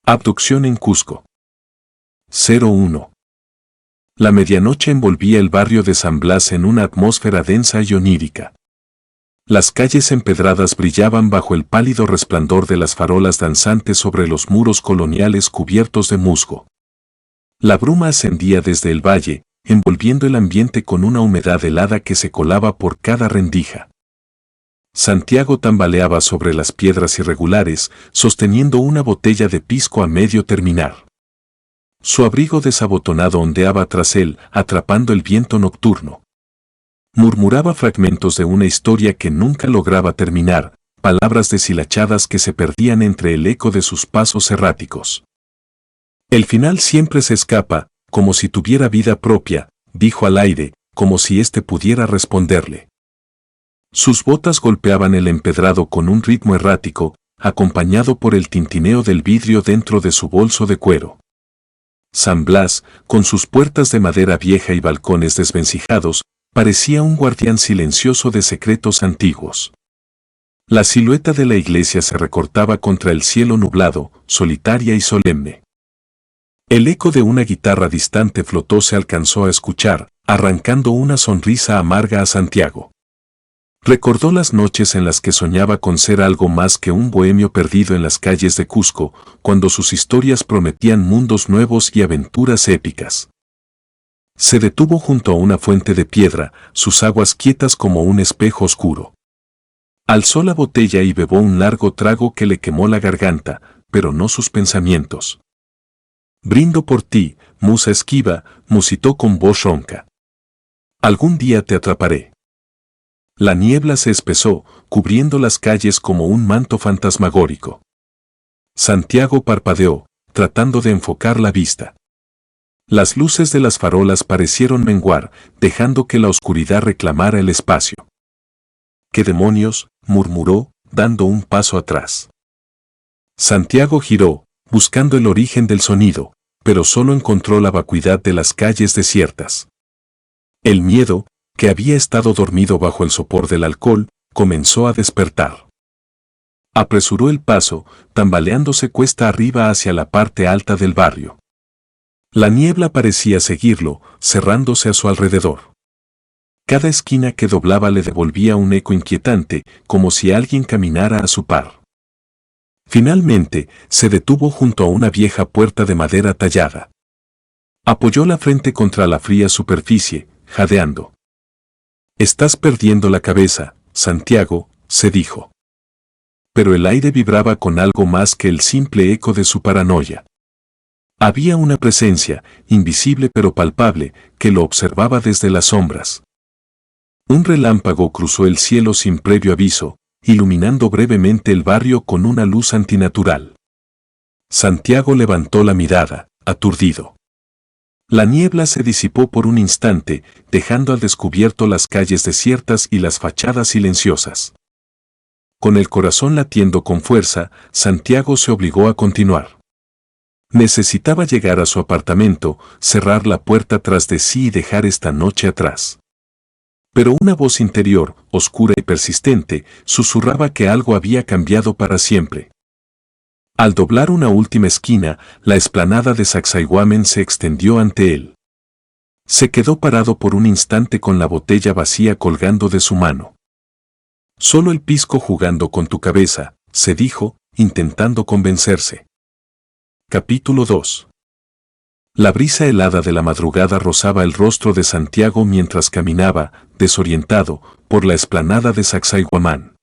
Abducción en Cusco. 01. La medianoche envolvía el barrio de San Blas en una atmósfera densa y onírica. Las calles empedradas brillaban bajo el pálido resplandor de las farolas danzantes sobre los muros coloniales cubiertos de musgo. La bruma ascendía desde el valle, envolviendo el ambiente con una humedad helada que se colaba por cada rendija. Santiago tambaleaba sobre las piedras irregulares, sosteniendo una botella de pisco a medio terminar. Su abrigo desabotonado ondeaba tras él, atrapando el viento nocturno. Murmuraba fragmentos de una historia que nunca lograba terminar, palabras deshilachadas que se perdían entre el eco de sus pasos erráticos. El final siempre se escapa, como si tuviera vida propia, dijo al aire, como si éste pudiera responderle. Sus botas golpeaban el empedrado con un ritmo errático, acompañado por el tintineo del vidrio dentro de su bolso de cuero. San Blas, con sus puertas de madera vieja y balcones desvencijados, parecía un guardián silencioso de secretos antiguos. La silueta de la iglesia se recortaba contra el cielo nublado, solitaria y solemne. El eco de una guitarra distante flotó se alcanzó a escuchar, arrancando una sonrisa amarga a Santiago. Recordó las noches en las que soñaba con ser algo más que un bohemio perdido en las calles de Cusco, cuando sus historias prometían mundos nuevos y aventuras épicas. Se detuvo junto a una fuente de piedra, sus aguas quietas como un espejo oscuro. Alzó la botella y bebó un largo trago que le quemó la garganta, pero no sus pensamientos. Brindo por ti, musa esquiva, musitó con voz ronca. Algún día te atraparé. La niebla se espesó, cubriendo las calles como un manto fantasmagórico. Santiago parpadeó, tratando de enfocar la vista. Las luces de las farolas parecieron menguar, dejando que la oscuridad reclamara el espacio. ¿Qué demonios?, murmuró, dando un paso atrás. Santiago giró, buscando el origen del sonido, pero solo encontró la vacuidad de las calles desiertas. El miedo, que había estado dormido bajo el sopor del alcohol, comenzó a despertar. Apresuró el paso, tambaleándose cuesta arriba hacia la parte alta del barrio. La niebla parecía seguirlo, cerrándose a su alrededor. Cada esquina que doblaba le devolvía un eco inquietante, como si alguien caminara a su par. Finalmente, se detuvo junto a una vieja puerta de madera tallada. Apoyó la frente contra la fría superficie, jadeando. «Estás perdiendo la cabeza, Santiago», se dijo. Pero el aire vibraba con algo más que el simple eco de su paranoia. Había una presencia, invisible pero palpable, que lo observaba desde las sombras. Un relámpago cruzó el cielo sin previo aviso, iluminando brevemente el barrio con una luz antinatural. Santiago levantó la mirada, aturdido. La niebla se disipó por un instante, dejando al descubierto las calles desiertas y las fachadas silenciosas. Con el corazón latiendo con fuerza, Santiago se obligó a continuar. Necesitaba llegar a su apartamento, cerrar la puerta tras de sí y dejar esta noche atrás. Pero una voz interior, oscura y persistente, susurraba que algo había cambiado para siempre. Al doblar una última esquina, la explanada de Sacsayhuaman se extendió ante él. Se quedó parado por un instante con la botella vacía colgando de su mano. «Solo el pisco jugando con tu cabeza», se dijo, intentando convencerse. Capítulo 2. La brisa helada de la madrugada rozaba el rostro de Santiago mientras caminaba, desorientado, por la explanada de Sacsayhuaman.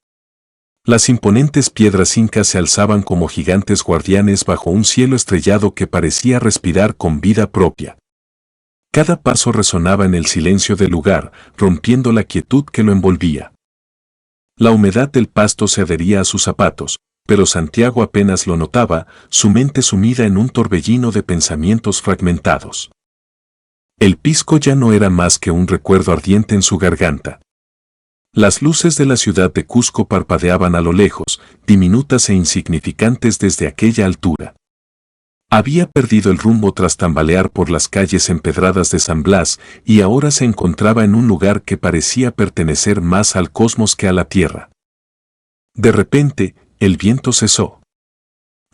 Las imponentes piedras incas se alzaban como gigantes guardianes bajo un cielo estrellado que parecía respirar con vida propia. Cada paso resonaba en el silencio del lugar, rompiendo la quietud que lo envolvía. La humedad del pasto se adhería a sus zapatos, pero Santiago apenas lo notaba, su mente sumida en un torbellino de pensamientos fragmentados. El pisco ya no era más que un recuerdo ardiente en su garganta. Las luces de la ciudad de Cusco parpadeaban a lo lejos, diminutas e insignificantes desde aquella altura. Había perdido el rumbo tras tambalear por las calles empedradas de San Blas y ahora se encontraba en un lugar que parecía pertenecer más al cosmos que a la tierra. De repente, el viento cesó.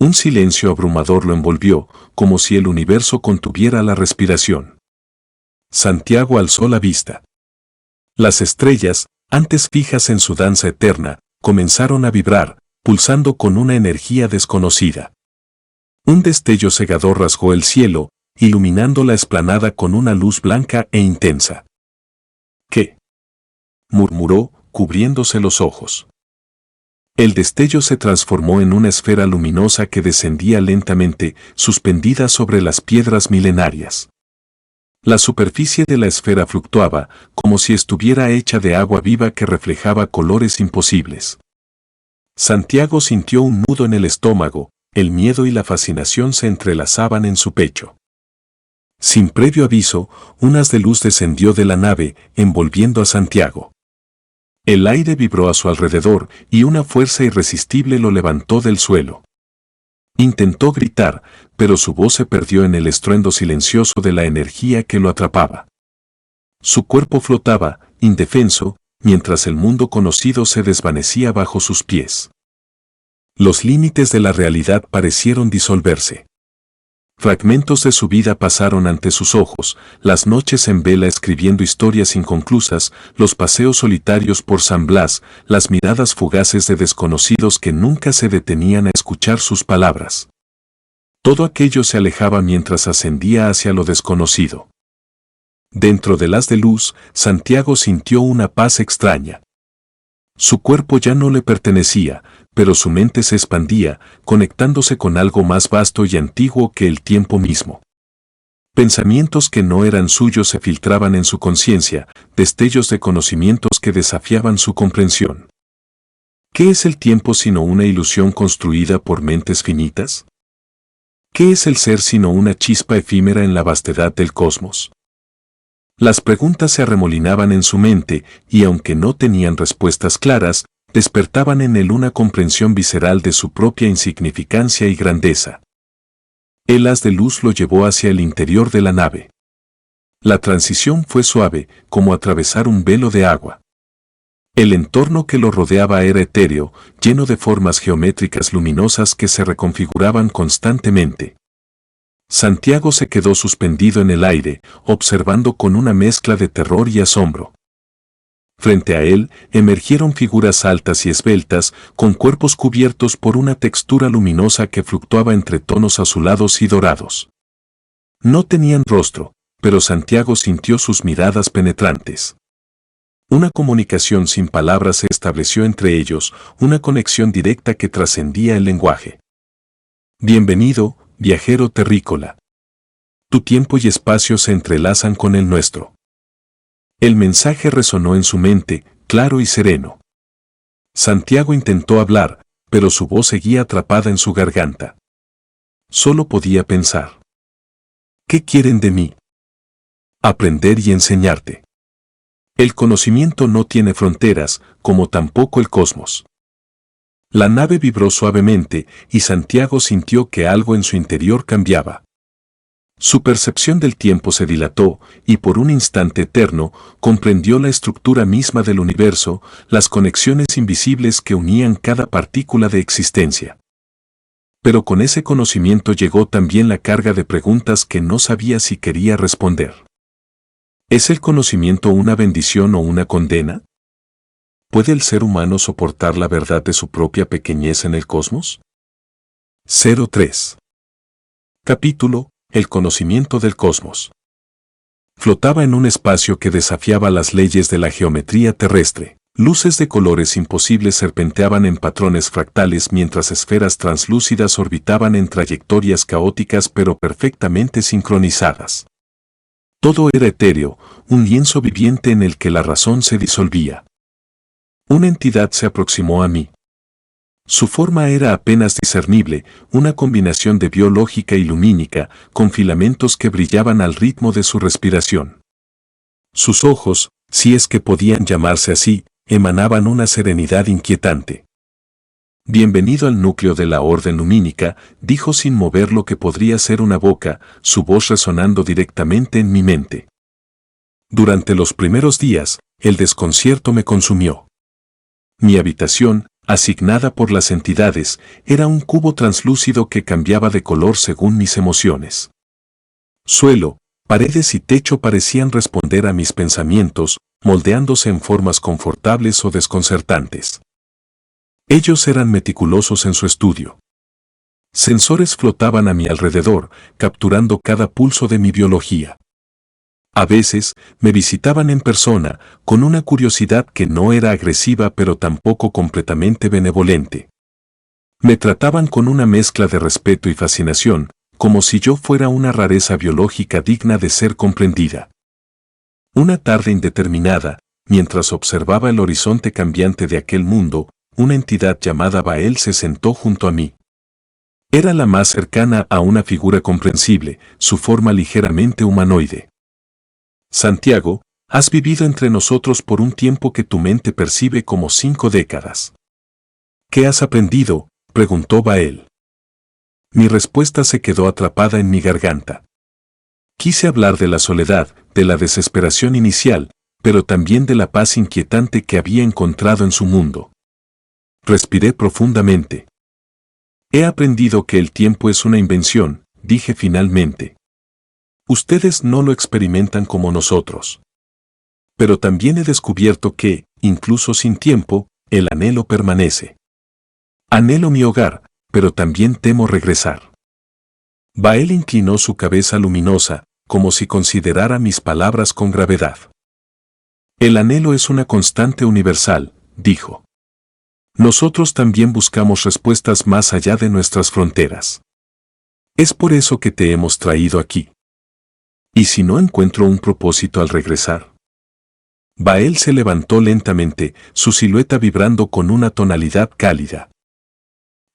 Un silencio abrumador lo envolvió, como si el universo contuviera la respiración. Santiago alzó la vista. Las estrellas, antes fijas en su danza eterna, comenzaron a vibrar, pulsando con una energía desconocida. Un destello cegador rasgó el cielo, iluminando la explanada con una luz blanca e intensa. ¿Qué? Murmuró, cubriéndose los ojos. El destello se transformó en una esfera luminosa que descendía lentamente, suspendida sobre las piedras milenarias. La superficie de la esfera fluctuaba, como si estuviera hecha de agua viva que reflejaba colores imposibles. Santiago sintió un nudo en el estómago, el miedo y la fascinación se entrelazaban en su pecho. Sin previo aviso, un haz de luz descendió de la nave, envolviendo a Santiago. El aire vibró a su alrededor y una fuerza irresistible lo levantó del suelo. Intentó gritar, pero su voz se perdió en el estruendo silencioso de la energía que lo atrapaba. Su cuerpo flotaba, indefenso, mientras el mundo conocido se desvanecía bajo sus pies. Los límites de la realidad parecieron disolverse. Fragmentos de su vida pasaron ante sus ojos, las noches en vela escribiendo historias inconclusas, los paseos solitarios por San Blas, las miradas fugaces de desconocidos que nunca se detenían a escuchar sus palabras. Todo aquello se alejaba mientras ascendía hacia lo desconocido. Dentro del haz de luz, Santiago sintió una paz extraña. Su cuerpo ya no le pertenecía, pero su mente se expandía, conectándose con algo más vasto y antiguo que el tiempo mismo. Pensamientos que no eran suyos se filtraban en su conciencia, destellos de conocimientos que desafiaban su comprensión. ¿Qué es el tiempo sino una ilusión construida por mentes finitas? ¿Qué es el ser sino una chispa efímera en la vastedad del cosmos? Las preguntas se arremolinaban en su mente y aunque no tenían respuestas claras, despertaban en él una comprensión visceral de su propia insignificancia y grandeza. El haz de luz lo llevó hacia el interior de la nave. La transición fue suave, como atravesar un velo de agua. El entorno que lo rodeaba era etéreo, lleno de formas geométricas luminosas que se reconfiguraban constantemente. Santiago se quedó suspendido en el aire, observando con una mezcla de terror y asombro. Frente a él, emergieron figuras altas y esbeltas, con cuerpos cubiertos por una textura luminosa que fluctuaba entre tonos azulados y dorados. No tenían rostro, pero Santiago sintió sus miradas penetrantes. Una comunicación sin palabras se estableció entre ellos, una conexión directa que trascendía el lenguaje. Bienvenido, viajero terrícola. Tu tiempo y espacio se entrelazan con el nuestro. El mensaje resonó en su mente, claro y sereno. Santiago intentó hablar, pero su voz seguía atrapada en su garganta. Solo podía pensar. ¿Qué quieren de mí? Aprender y enseñarte. El conocimiento no tiene fronteras, como tampoco el cosmos. La nave vibró suavemente y Santiago sintió que algo en su interior cambiaba. Su percepción del tiempo se dilató y por un instante eterno comprendió la estructura misma del universo, las conexiones invisibles que unían cada partícula de existencia. Pero con ese conocimiento llegó también la carga de preguntas que no sabía si quería responder. ¿Es el conocimiento una bendición o una condena? ¿Puede el ser humano soportar la verdad de su propia pequeñez en el cosmos? 03. Capítulo: El conocimiento del cosmos. Flotaba en un espacio que desafiaba las leyes de la geometría terrestre. Luces de colores imposibles serpenteaban en patrones fractales mientras esferas translúcidas orbitaban en trayectorias caóticas pero perfectamente sincronizadas. Todo era etéreo, un lienzo viviente en el que la razón se disolvía. Una entidad se aproximó a mí. Su forma era apenas discernible, una combinación de biológica y lumínica, con filamentos que brillaban al ritmo de su respiración. Sus ojos, si es que podían llamarse así, emanaban una serenidad inquietante. Bienvenido al núcleo de la orden lumínica, dijo sin mover lo que podría ser una boca, su voz resonando directamente en mi mente. Durante los primeros días, el desconcierto me consumió. Mi habitación, asignada por las entidades, era un cubo translúcido que cambiaba de color según mis emociones. Suelo, paredes y techo parecían responder a mis pensamientos, moldeándose en formas confortables o desconcertantes. Ellos eran meticulosos en su estudio. Sensores flotaban a mi alrededor, capturando cada pulso de mi biología. A veces, me visitaban en persona, con una curiosidad que no era agresiva pero tampoco completamente benevolente. Me trataban con una mezcla de respeto y fascinación, como si yo fuera una rareza biológica digna de ser comprendida. Una tarde indeterminada, mientras observaba el horizonte cambiante de aquel mundo, una entidad llamada Bael se sentó junto a mí. Era la más cercana a una figura comprensible, su forma ligeramente humanoide. Santiago, has vivido entre nosotros por un tiempo que tu mente percibe como 5 décadas. ¿Qué has aprendido?, preguntó Bael. Mi respuesta se quedó atrapada en mi garganta. Quise hablar de la soledad, de la desesperación inicial, pero también de la paz inquietante que había encontrado en su mundo. Respiré profundamente. He aprendido que el tiempo es una invención, dije finalmente. Ustedes no lo experimentan como nosotros. Pero también he descubierto que, incluso sin tiempo, el anhelo permanece. Anhelo mi hogar, pero también temo regresar. Bael inclinó su cabeza luminosa, como si considerara mis palabras con gravedad. El anhelo es una constante universal, dijo. Nosotros también buscamos respuestas más allá de nuestras fronteras. Es por eso que te hemos traído aquí. ¿Y si no encuentro un propósito al regresar? Bael se levantó lentamente, su silueta vibrando con una tonalidad cálida.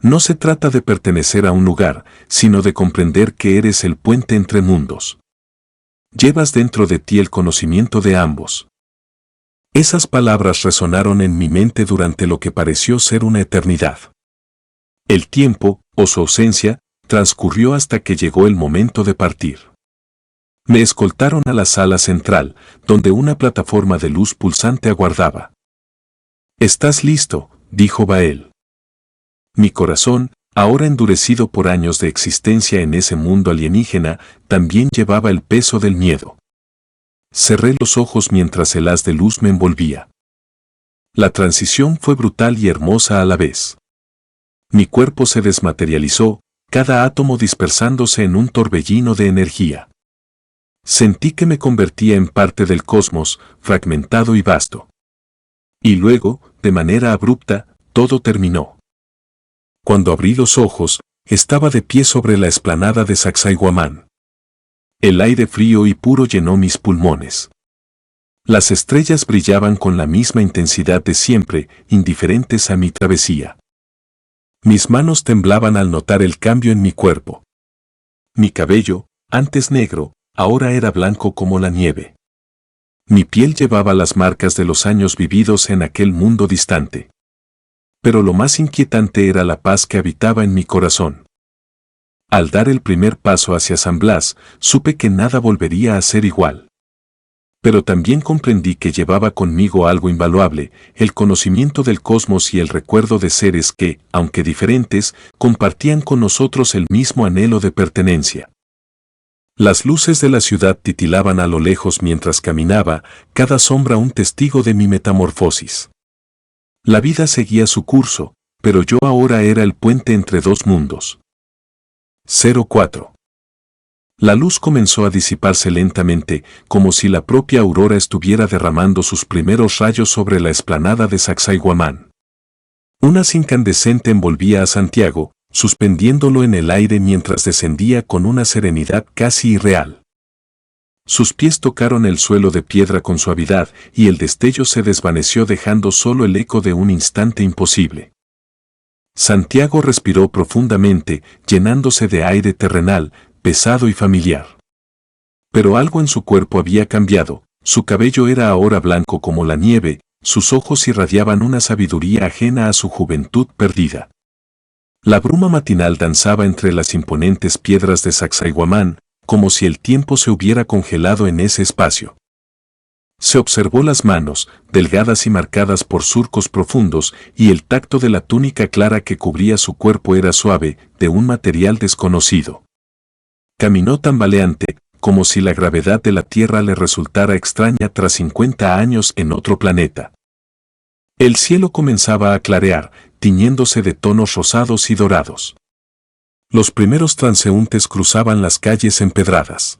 No se trata de pertenecer a un lugar, sino de comprender que eres el puente entre mundos. Llevas dentro de ti el conocimiento de ambos. Esas palabras resonaron en mi mente durante lo que pareció ser una eternidad. El tiempo, o su ausencia, transcurrió hasta que llegó el momento de partir. Me escoltaron a la sala central, donde una plataforma de luz pulsante aguardaba. «¿Estás listo?», dijo Bael. Mi corazón, ahora endurecido por años de existencia en ese mundo alienígena, también llevaba el peso del miedo. Cerré los ojos mientras el haz de luz me envolvía. La transición fue brutal y hermosa a la vez. Mi cuerpo se desmaterializó, cada átomo dispersándose en un torbellino de energía. Sentí que me convertía en parte del cosmos, fragmentado y vasto. Y luego, de manera abrupta, todo terminó. Cuando abrí los ojos, estaba de pie sobre la explanada de Sacsayhuamán. El aire frío y puro llenó mis pulmones. Las estrellas brillaban con la misma intensidad de siempre, indiferentes a mi travesía. Mis manos temblaban al notar el cambio en mi cuerpo. Mi cabello, antes negro, ahora era blanco como la nieve. Mi piel llevaba las marcas de los años vividos en aquel mundo distante. Pero lo más inquietante era la paz que habitaba en mi corazón. Al dar el primer paso hacia San Blas, supe que nada volvería a ser igual. Pero también comprendí que llevaba conmigo algo invaluable, el conocimiento del cosmos y el recuerdo de seres que, aunque diferentes, compartían con nosotros el mismo anhelo de pertenencia. Las luces de la ciudad titilaban a lo lejos mientras caminaba, cada sombra un testigo de mi metamorfosis. La vida seguía su curso, pero yo ahora era el puente entre dos mundos. 04. La luz comenzó a disiparse lentamente, como si la propia aurora estuviera derramando sus primeros rayos sobre la explanada de Sacsayhuamán. Una haz incandescente envolvía a Santiago, suspendiéndolo en el aire mientras descendía con una serenidad casi irreal. Sus pies tocaron el suelo de piedra con suavidad y el destello se desvaneció dejando solo el eco de un instante imposible. Santiago respiró profundamente, llenándose de aire terrenal, pesado y familiar. Pero algo en su cuerpo había cambiado, su cabello era ahora blanco como la nieve, sus ojos irradiaban una sabiduría ajena a su juventud perdida. La bruma matinal danzaba entre las imponentes piedras de Sacsayhuamán, como si el tiempo se hubiera congelado en ese espacio. Se observó las manos, delgadas y marcadas por surcos profundos, y el tacto de la túnica clara que cubría su cuerpo era suave, de un material desconocido. Caminó tambaleante, como si la gravedad de la Tierra le resultara extraña tras 50 años en otro planeta. El cielo comenzaba a clarear, tiñéndose de tonos rosados y dorados. Los primeros transeúntes cruzaban las calles empedradas.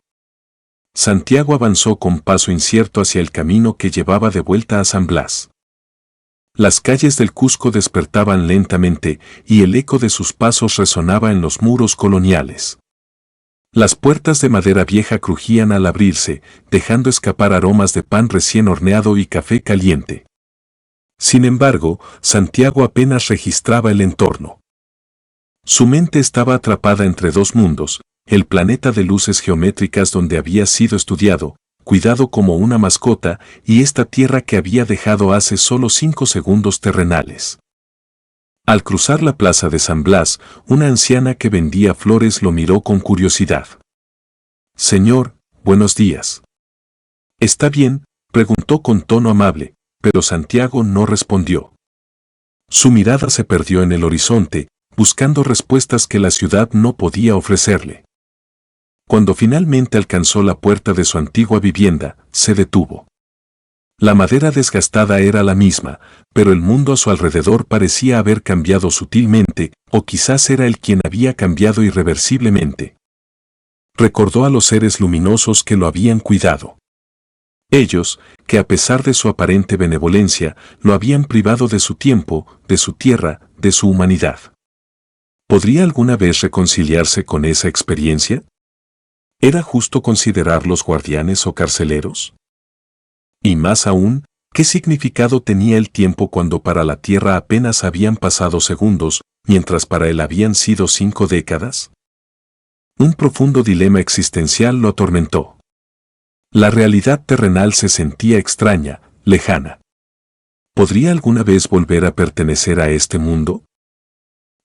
Santiago avanzó con paso incierto hacia el camino que llevaba de vuelta a San Blas. Las calles del Cusco despertaban lentamente y el eco de sus pasos resonaba en los muros coloniales. Las puertas de madera vieja crujían al abrirse, dejando escapar aromas de pan recién horneado y café caliente. Sin embargo, Santiago apenas registraba el entorno. Su mente estaba atrapada entre dos mundos, el planeta de luces geométricas donde había sido estudiado, cuidado como una mascota, y esta tierra que había dejado hace solo 5 segundos terrenales. Al cruzar la plaza de San Blas, una anciana que vendía flores lo miró con curiosidad. «Señor, buenos días». «¿Está bien?», preguntó con tono amable, pero Santiago no respondió. Su mirada se perdió en el horizonte, buscando respuestas que la ciudad no podía ofrecerle. Cuando finalmente alcanzó la puerta de su antigua vivienda, se detuvo. La madera desgastada era la misma, pero el mundo a su alrededor parecía haber cambiado sutilmente, o quizás era él quien había cambiado irreversiblemente. Recordó a los seres luminosos que lo habían cuidado. Ellos, que a pesar de su aparente benevolencia, lo habían privado de su tiempo, de su tierra, de su humanidad. ¿Podría alguna vez reconciliarse con esa experiencia? ¿Era justo considerarlos guardianes o carceleros? Y más aún, ¿qué significado tenía el tiempo cuando para la Tierra apenas habían pasado segundos, mientras para él habían sido 5 décadas? Un profundo dilema existencial lo atormentó. La realidad terrenal se sentía extraña, lejana. ¿Podría alguna vez volver a pertenecer a este mundo?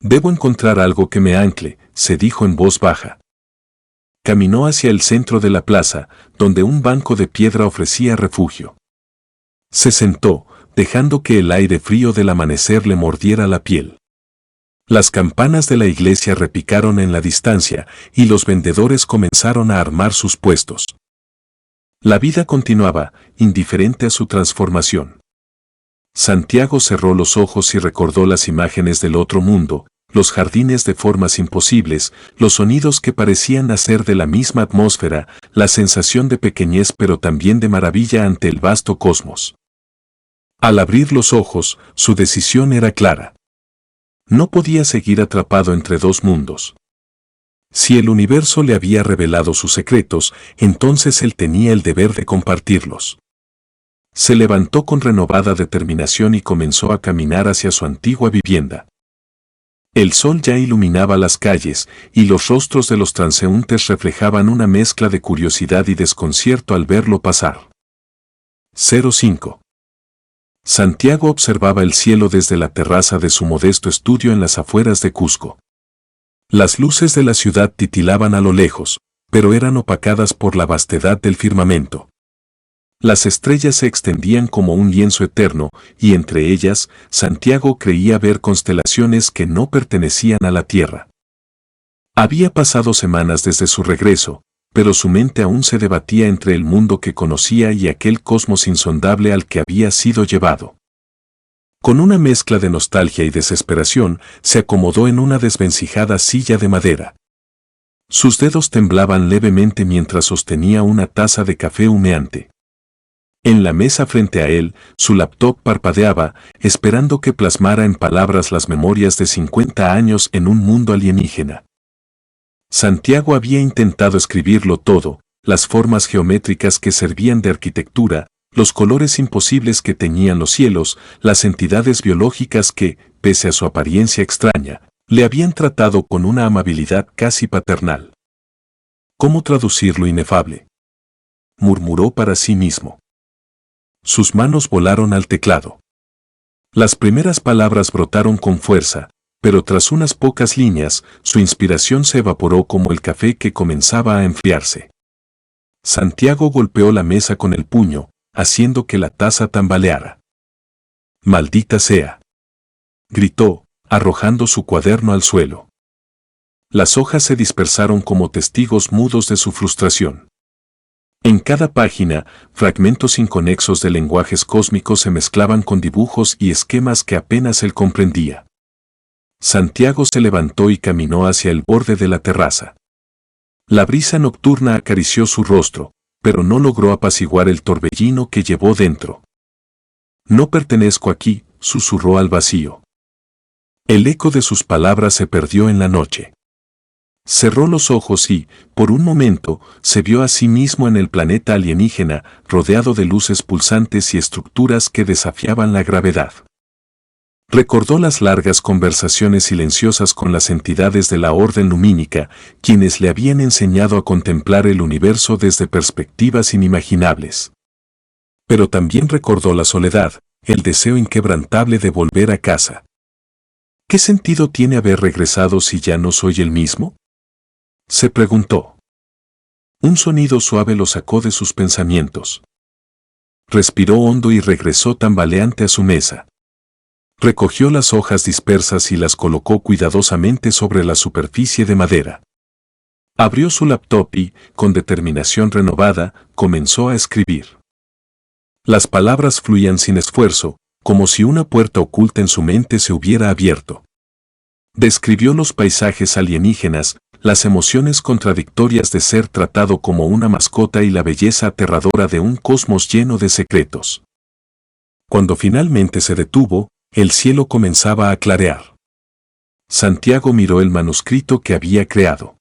Debo encontrar algo que me ancle, se dijo en voz baja. Caminó hacia el centro de la plaza, donde un banco de piedra ofrecía refugio. Se sentó, dejando que el aire frío del amanecer le mordiera la piel. Las campanas de la iglesia repicaron en la distancia, y los vendedores comenzaron a armar sus puestos. La vida continuaba, indiferente a su transformación. Santiago cerró los ojos y recordó las imágenes del otro mundo, los jardines de formas imposibles, los sonidos que parecían nacer de la misma atmósfera, la sensación de pequeñez pero también de maravilla ante el vasto cosmos. Al abrir los ojos, su decisión era clara. No podía seguir atrapado entre dos mundos. Si el universo le había revelado sus secretos, entonces él tenía el deber de compartirlos. Se levantó con renovada determinación y comenzó a caminar hacia su antigua vivienda. El sol ya iluminaba las calles, y los rostros de los transeúntes reflejaban una mezcla de curiosidad y desconcierto al verlo pasar. 05. Santiago observaba el cielo desde la terraza de su modesto estudio en las afueras de Cusco. Las luces de la ciudad titilaban a lo lejos, pero eran opacadas por la vastedad del firmamento. Las estrellas se extendían como un lienzo eterno, y entre ellas, Santiago creía ver constelaciones que no pertenecían a la Tierra. Había pasado semanas desde su regreso, pero su mente aún se debatía entre el mundo que conocía y aquel cosmos insondable al que había sido llevado. Con una mezcla de nostalgia y desesperación, se acomodó en una desvencijada silla de madera. Sus dedos temblaban levemente mientras sostenía una taza de café humeante. En la mesa frente a él, su laptop parpadeaba, esperando que plasmara en palabras las memorias de 50 años en un mundo alienígena. Santiago había intentado escribirlo todo, las formas geométricas que servían de arquitectura, los colores imposibles que teñían los cielos, las entidades biológicas que, pese a su apariencia extraña, le habían tratado con una amabilidad casi paternal. ¿Cómo traducir lo inefable?, murmuró para sí mismo. Sus manos volaron al teclado. Las primeras palabras brotaron con fuerza, pero tras unas pocas líneas, su inspiración se evaporó como el café que comenzaba a enfriarse. Santiago golpeó la mesa con el puño, haciendo que la taza tambaleara. «¡Maldita sea!», gritó, arrojando su cuaderno al suelo. Las hojas se dispersaron como testigos mudos de su frustración. En cada página, fragmentos inconexos de lenguajes cósmicos se mezclaban con dibujos y esquemas que apenas él comprendía. Santiago se levantó y caminó hacia el borde de la terraza. La brisa nocturna acarició su rostro, pero no logró apaciguar el torbellino que llevó dentro. «No pertenezco aquí», susurró al vacío. El eco de sus palabras se perdió en la noche. Cerró los ojos y, por un momento, se vio a sí mismo en el planeta alienígena, rodeado de luces pulsantes y estructuras que desafiaban la gravedad. Recordó las largas conversaciones silenciosas con las entidades de la Orden Lumínica, quienes le habían enseñado a contemplar el universo desde perspectivas inimaginables. Pero también recordó la soledad, el deseo inquebrantable de volver a casa. ¿Qué sentido tiene haber regresado si ya no soy el mismo?, se preguntó. Un sonido suave lo sacó de sus pensamientos. Respiró hondo y regresó tambaleante a su mesa. Recogió las hojas dispersas y las colocó cuidadosamente sobre la superficie de madera. Abrió su laptop y, con determinación renovada, comenzó a escribir. Las palabras fluían sin esfuerzo, como si una puerta oculta en su mente se hubiera abierto. Describió los paisajes alienígenas, las emociones contradictorias de ser tratado como una mascota y la belleza aterradora de un cosmos lleno de secretos. Cuando finalmente se detuvo, el cielo comenzaba a clarear. Santiago miró el manuscrito que había creado.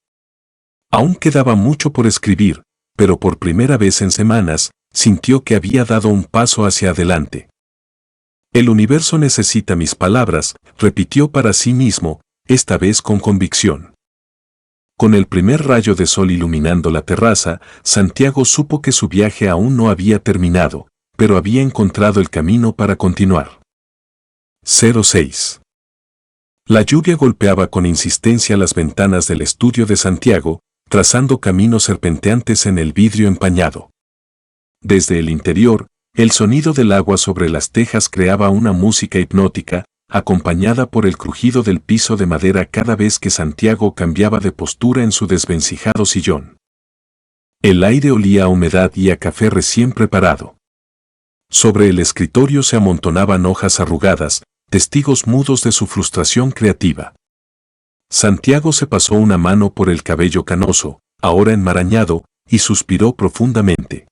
Aún quedaba mucho por escribir, pero por primera vez en semanas, sintió que había dado un paso hacia adelante. «El universo necesita mis palabras», repitió para sí mismo, esta vez con convicción. Con el primer rayo de sol iluminando la terraza, Santiago supo que su viaje aún no había terminado, pero había encontrado el camino para continuar. 06. La lluvia golpeaba con insistencia las ventanas del estudio de Santiago, trazando caminos serpenteantes en el vidrio empañado. Desde el interior, el sonido del agua sobre las tejas creaba una música hipnótica, acompañada por el crujido del piso de madera cada vez que Santiago cambiaba de postura en su desvencijado sillón. El aire olía a humedad y a café recién preparado. Sobre el escritorio se amontonaban hojas arrugadas, testigos mudos de su frustración creativa. Santiago se pasó una mano por el cabello canoso, ahora enmarañado, y suspiró profundamente.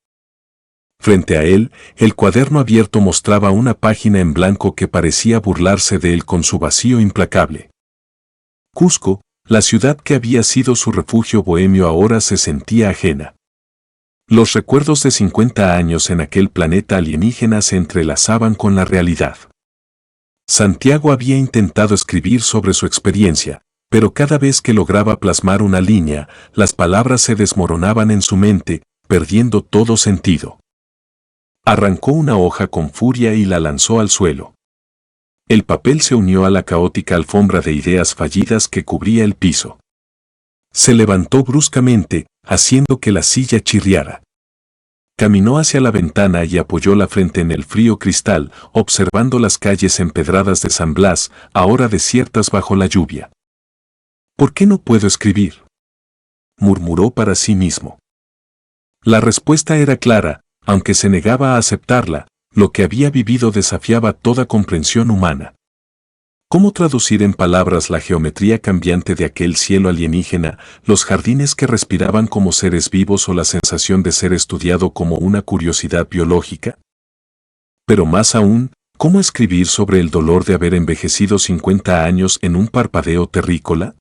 Frente a él, el cuaderno abierto mostraba una página en blanco que parecía burlarse de él con su vacío implacable. Cusco, la ciudad que había sido su refugio bohemio, ahora se sentía ajena. Los recuerdos de 50 años en aquel planeta alienígena se entrelazaban con la realidad. Santiago había intentado escribir sobre su experiencia, pero cada vez que lograba plasmar una línea, las palabras se desmoronaban en su mente, perdiendo todo sentido. Arrancó una hoja con furia y la lanzó al suelo. El papel se unió a la caótica alfombra de ideas fallidas que cubría el piso. Se levantó bruscamente, haciendo que la silla chirriara. Caminó hacia la ventana y apoyó la frente en el frío cristal, observando las calles empedradas de San Blas, ahora desiertas bajo la lluvia. ¿Por qué no puedo escribir?, murmuró para sí mismo. La respuesta era clara, aunque se negaba a aceptarla. Lo que había vivido desafiaba toda comprensión humana. ¿Cómo traducir en palabras la geometría cambiante de aquel cielo alienígena, los jardines que respiraban como seres vivos o la sensación de ser estudiado como una curiosidad biológica? Pero más aún, ¿cómo escribir sobre el dolor de haber envejecido 50 años en un parpadeo terrícola?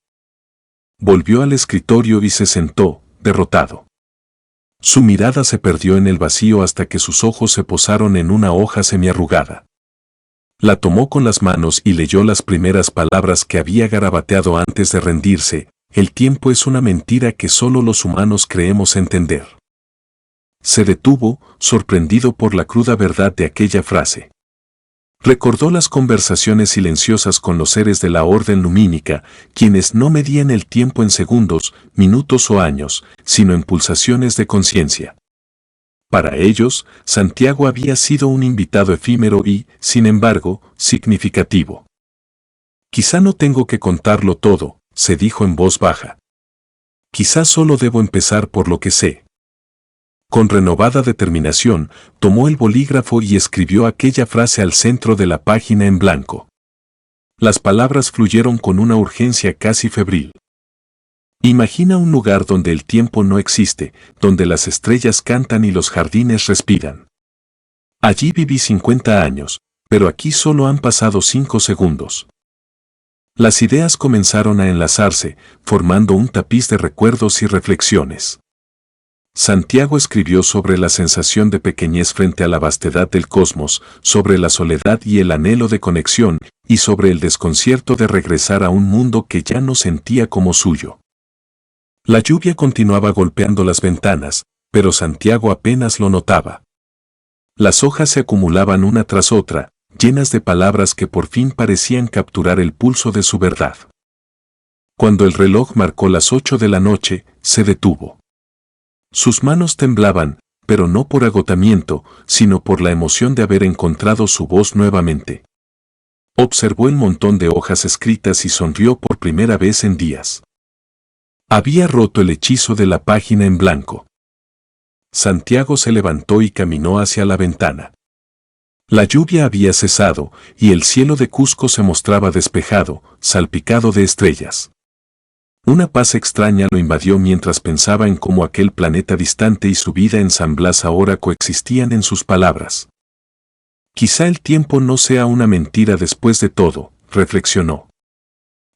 Volvió al escritorio y se sentó, derrotado. Su mirada se perdió en el vacío hasta que sus ojos se posaron en una hoja semiarrugada. La tomó con las manos y leyó las primeras palabras que había garabateado antes de rendirse: «El tiempo es una mentira que solo los humanos creemos entender». Se detuvo, sorprendido por la cruda verdad de aquella frase. Recordó las conversaciones silenciosas con los seres de la Orden Lumínica, quienes no medían el tiempo en segundos, minutos o años, sino en pulsaciones de conciencia. Para ellos, Santiago había sido un invitado efímero y, sin embargo, significativo. Quizá no tengo que contarlo todo, se dijo en voz baja. Quizá solo debo empezar por lo que sé. Con renovada determinación, tomó el bolígrafo y escribió aquella frase al centro de la página en blanco. Las palabras fluyeron con una urgencia casi febril. Imagina un lugar donde el tiempo no existe, donde las estrellas cantan y los jardines respiran. Allí viví 50 años, pero aquí solo han pasado 5 segundos. Las ideas comenzaron a enlazarse, formando un tapiz de recuerdos y reflexiones. Santiago escribió sobre la sensación de pequeñez frente a la vastedad del cosmos, sobre la soledad y el anhelo de conexión, y sobre el desconcierto de regresar a un mundo que ya no sentía como suyo. La lluvia continuaba golpeando las ventanas, pero Santiago apenas lo notaba. Las hojas se acumulaban una tras otra, llenas de palabras que por fin parecían capturar el pulso de su verdad. Cuando el reloj marcó las 8 de la noche, se detuvo. Sus manos temblaban, pero no por agotamiento, sino por la emoción de haber encontrado su voz nuevamente. Observó el montón de hojas escritas y sonrió por primera vez en días. Había roto el hechizo de la página en blanco. Santiago se levantó y caminó hacia la ventana. La lluvia había cesado, y el cielo de Cusco se mostraba despejado, salpicado de estrellas. Una paz extraña lo invadió mientras pensaba en cómo aquel planeta distante y su vida en San Blas ahora coexistían en sus palabras. Quizá el tiempo no sea una mentira después de todo, reflexionó.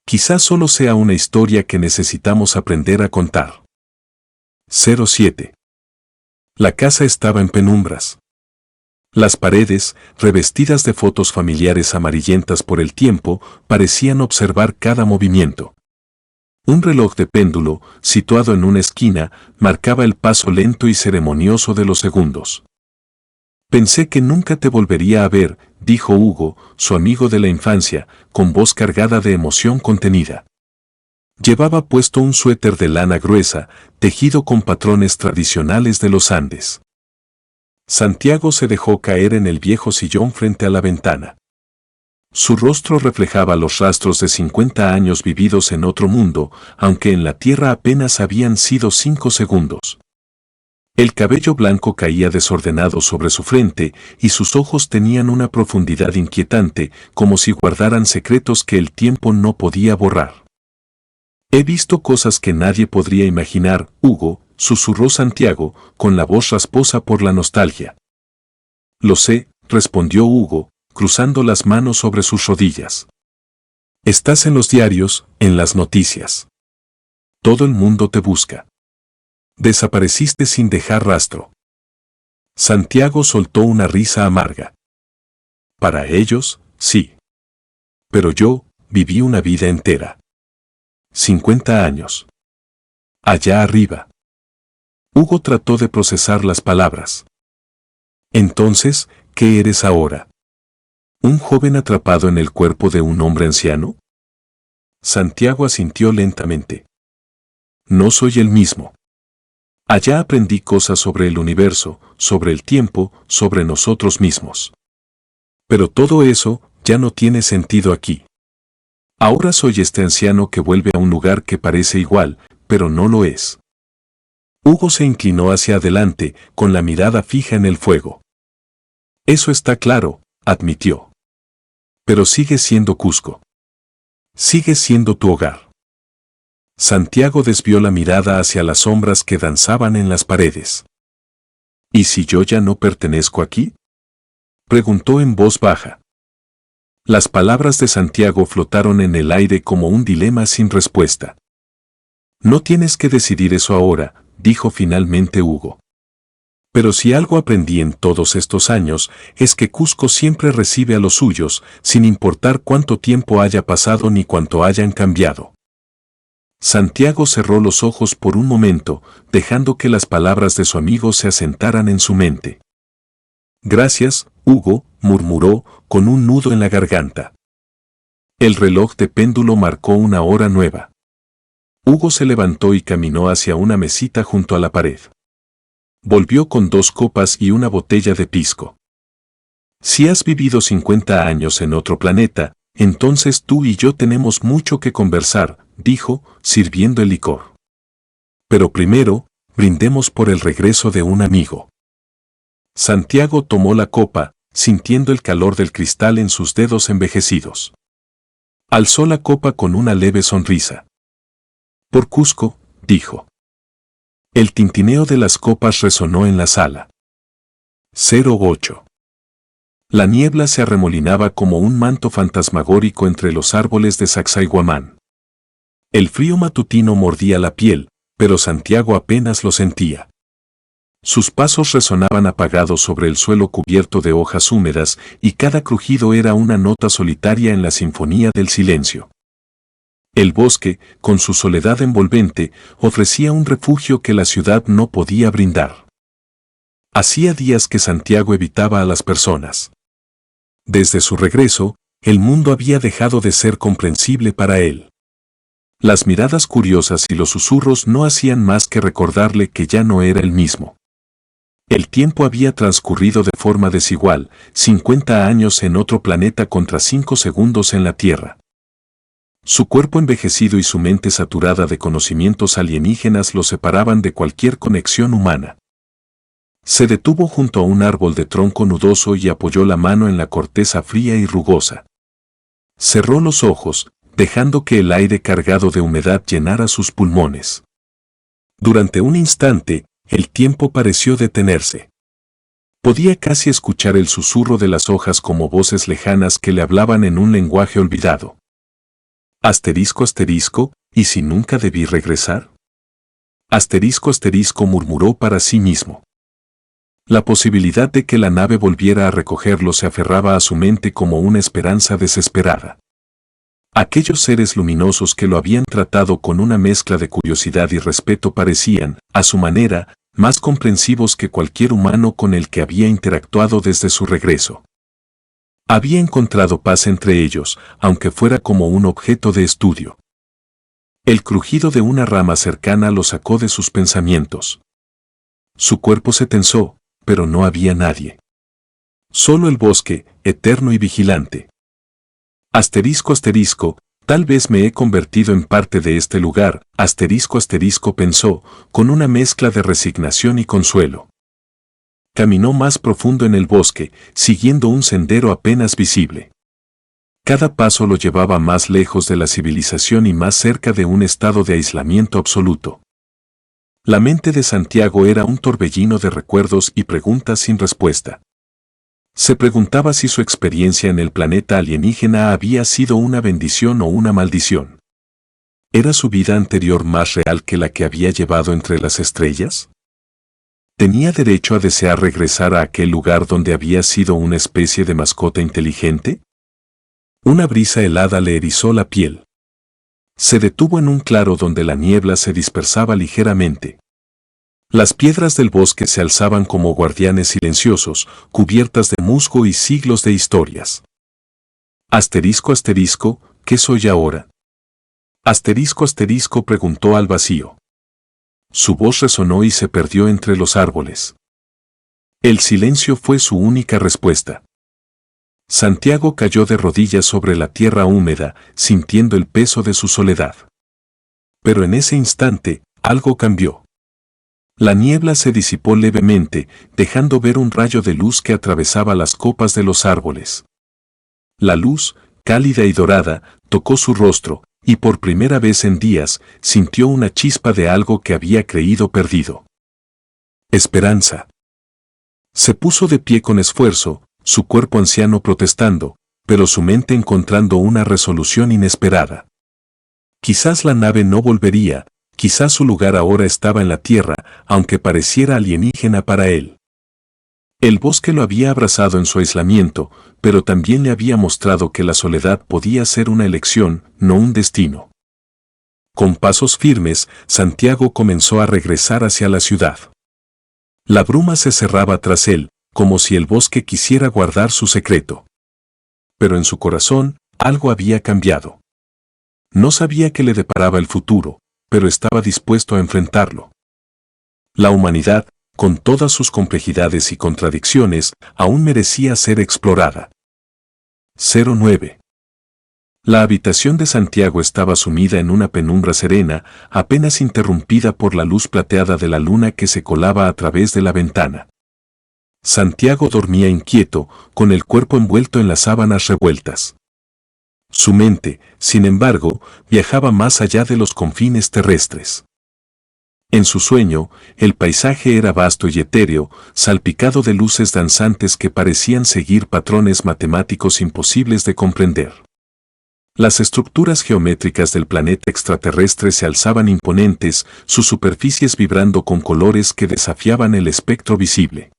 Quizá solo sea una historia que necesitamos aprender a contar. 07. La casa estaba en penumbras. Las paredes, revestidas de fotos familiares amarillentas por el tiempo, parecían observar cada movimiento. Un reloj de péndulo, situado en una esquina, marcaba el paso lento y ceremonioso de los segundos. Pensé que nunca te volvería a ver, dijo Hugo, su amigo de la infancia, con voz cargada de emoción contenida. Llevaba puesto un suéter de lana gruesa, tejido con patrones tradicionales de los Andes. Santiago se dejó caer en el viejo sillón frente a la ventana. Su rostro reflejaba los rastros de 50 años vividos en otro mundo, aunque en la tierra apenas habían sido 5 segundos. El cabello blanco caía desordenado sobre su frente y sus ojos tenían una profundidad inquietante, como si guardaran secretos que el tiempo no podía borrar. He visto cosas que nadie podría imaginar, Hugo, susurró Santiago, con la voz rasposa por la nostalgia. Lo sé, respondió Hugo, cruzando las manos sobre sus rodillas. Estás en los diarios, en las noticias. Todo el mundo te busca. Desapareciste sin dejar rastro. Santiago soltó una risa amarga. Para ellos, sí. Pero yo, viví una vida entera. 50 años. Allá arriba. Hugo trató de procesar las palabras. Entonces, ¿qué eres ahora? ¿Un joven atrapado en el cuerpo de un hombre anciano? Santiago asintió lentamente. No soy el mismo. Allá aprendí cosas sobre el universo, sobre el tiempo, sobre nosotros mismos. Pero todo eso ya no tiene sentido aquí. Ahora soy este anciano que vuelve a un lugar que parece igual, pero no lo es. Hugo se inclinó hacia adelante, con la mirada fija en el fuego. Eso está claro, admitió. Pero sigue siendo Cusco. Sigue siendo tu hogar. Santiago desvió la mirada hacia las sombras que danzaban en las paredes. ¿Y si yo ya no pertenezco aquí? Preguntó en voz baja. Las palabras de Santiago flotaron en el aire como un dilema sin respuesta. No tienes que decidir eso ahora, dijo finalmente Hugo. Pero si algo aprendí en todos estos años es que Cusco siempre recibe a los suyos, sin importar cuánto tiempo haya pasado ni cuánto hayan cambiado. Santiago cerró los ojos por un momento, dejando que las palabras de su amigo se asentaran en su mente. Gracias, Hugo, murmuró, con un nudo en la garganta. El reloj de péndulo marcó una hora nueva. Hugo se levantó y caminó hacia una mesita junto a la pared. Volvió con 2 copas y una botella de pisco. Si has vivido 50 años en otro planeta, entonces tú y yo tenemos mucho que conversar, dijo, sirviendo el licor. Pero primero, brindemos por el regreso de un amigo. Santiago tomó la copa, sintiendo el calor del cristal en sus dedos envejecidos. Alzó la copa con una leve sonrisa. Por Cusco, dijo. El tintineo de las copas resonó en la sala. 08. La niebla se arremolinaba como un manto fantasmagórico entre los árboles de Sacsayhuamán. El frío matutino mordía la piel, pero Santiago apenas lo sentía. Sus pasos resonaban apagados sobre el suelo cubierto de hojas húmedas y cada crujido era una nota solitaria en la sinfonía del silencio. El bosque, con su soledad envolvente, ofrecía un refugio que la ciudad no podía brindar. Hacía días que Santiago evitaba a las personas. Desde su regreso, el mundo había dejado de ser comprensible para él. Las miradas curiosas y los susurros no hacían más que recordarle que ya no era el mismo. El tiempo había transcurrido de forma desigual, 50 años en otro planeta contra 5 segundos en la Tierra. Su cuerpo envejecido y su mente saturada de conocimientos alienígenas lo separaban de cualquier conexión humana. Se detuvo junto a un árbol de tronco nudoso y apoyó la mano en la corteza fría y rugosa. Cerró los ojos, dejando que el aire cargado de humedad llenara sus pulmones. Durante un instante, el tiempo pareció detenerse. Podía casi escuchar el susurro de las hojas como voces lejanas que le hablaban en un lenguaje olvidado. Asterisco asterisco, ¿y si nunca debí regresar? Asterisco asterisco murmuró para sí mismo. La posibilidad de que la nave volviera a recogerlo se aferraba a su mente como una esperanza desesperada. Aquellos seres luminosos que lo habían tratado con una mezcla de curiosidad y respeto parecían, a su manera, más comprensivos que cualquier humano con el que había interactuado desde su regreso. Había encontrado paz entre ellos, aunque fuera como un objeto de estudio. El crujido de una rama cercana lo sacó de sus pensamientos. Su cuerpo se tensó, pero no había nadie. Solo el bosque, eterno y vigilante. Asterisco asterisco, tal vez me he convertido en parte de este lugar, asterisco asterisco pensó, con una mezcla de resignación y consuelo. Caminó más profundo en el bosque, siguiendo un sendero apenas visible. Cada paso lo llevaba más lejos de la civilización y más cerca de un estado de aislamiento absoluto. La mente de Santiago era un torbellino de recuerdos y preguntas sin respuesta. Se preguntaba si su experiencia en el planeta alienígena había sido una bendición o una maldición. ¿Era su vida anterior más real que la que había llevado entre las estrellas? ¿Tenía derecho a desear regresar a aquel lugar donde había sido una especie de mascota inteligente? Una brisa helada le erizó la piel. Se detuvo en un claro donde la niebla se dispersaba ligeramente. Las piedras del bosque se alzaban como guardianes silenciosos, cubiertas de musgo y siglos de historias. Asterisco asterisco, ¿qué soy ahora? Asterisco asterisco preguntó al vacío. Su voz resonó y se perdió entre los árboles. El silencio fue su única respuesta. Santiago cayó de rodillas sobre la tierra húmeda, sintiendo el peso de su soledad. Pero en ese instante, algo cambió. La niebla se disipó levemente, dejando ver un rayo de luz que atravesaba las copas de los árboles. La luz, cálida y dorada, tocó su rostro, y por primera vez en días, sintió una chispa de algo que había creído perdido. Esperanza. Se puso de pie con esfuerzo, su cuerpo anciano protestando, pero su mente encontrando una resolución inesperada. Quizás la nave no volvería, quizás su lugar ahora estaba en la tierra, aunque pareciera alienígena para él. El bosque lo había abrazado en su aislamiento, pero también le había mostrado que la soledad podía ser una elección, no un destino. Con pasos firmes, Santiago comenzó a regresar hacia la ciudad. La bruma se cerraba tras él, como si el bosque quisiera guardar su secreto. Pero en su corazón, algo había cambiado. No sabía qué le deparaba el futuro, pero estaba dispuesto a enfrentarlo. La humanidad, con todas sus complejidades y contradicciones, aún merecía ser explorada. 09. La habitación de Santiago estaba sumida en una penumbra serena, apenas interrumpida por la luz plateada de la luna que se colaba a través de la ventana. Santiago dormía inquieto, con el cuerpo envuelto en las sábanas revueltas. Su mente, sin embargo, viajaba más allá de los confines terrestres. En su sueño, el paisaje era vasto y etéreo, salpicado de luces danzantes que parecían seguir patrones matemáticos imposibles de comprender. Las estructuras geométricas del planeta extraterrestre se alzaban imponentes, sus superficies vibrando con colores que desafiaban el espectro visible.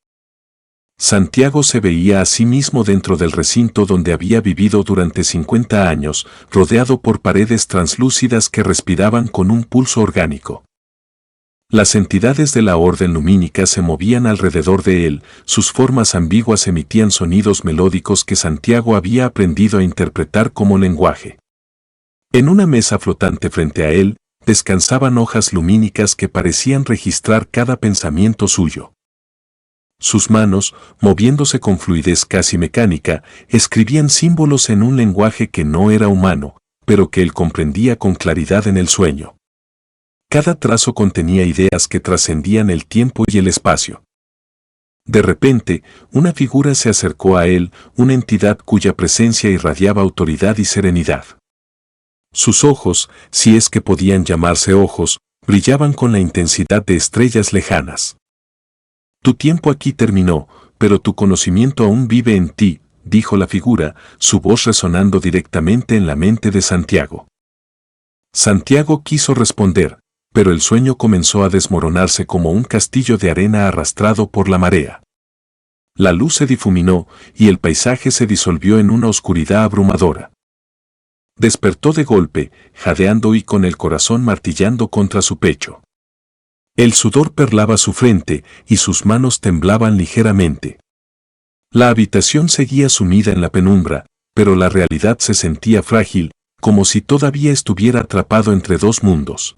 Santiago se veía a sí mismo dentro del recinto donde había vivido durante 50 años, rodeado por paredes translúcidas que respiraban con un pulso orgánico. Las entidades de la orden lumínica se movían alrededor de él, sus formas ambiguas emitían sonidos melódicos que Santiago había aprendido a interpretar como lenguaje. En una mesa flotante frente a él, descansaban hojas lumínicas que parecían registrar cada pensamiento suyo. Sus manos, moviéndose con fluidez casi mecánica, escribían símbolos en un lenguaje que no era humano, pero que él comprendía con claridad en el sueño. Cada trazo contenía ideas que trascendían el tiempo y el espacio. De repente, una figura se acercó a él, una entidad cuya presencia irradiaba autoridad y serenidad. Sus ojos, si es que podían llamarse ojos, brillaban con la intensidad de estrellas lejanas. Tu tiempo aquí terminó, pero tu conocimiento aún vive en ti, dijo la figura, su voz resonando directamente en la mente de Santiago. Santiago quiso responder, pero el sueño comenzó a desmoronarse como un castillo de arena arrastrado por la marea. La luz se difuminó y el paisaje se disolvió en una oscuridad abrumadora. Despertó de golpe, jadeando y con el corazón martillando contra su pecho. El sudor perlaba su frente y sus manos temblaban ligeramente. La habitación seguía sumida en la penumbra, pero la realidad se sentía frágil, como si todavía estuviera atrapado entre dos mundos.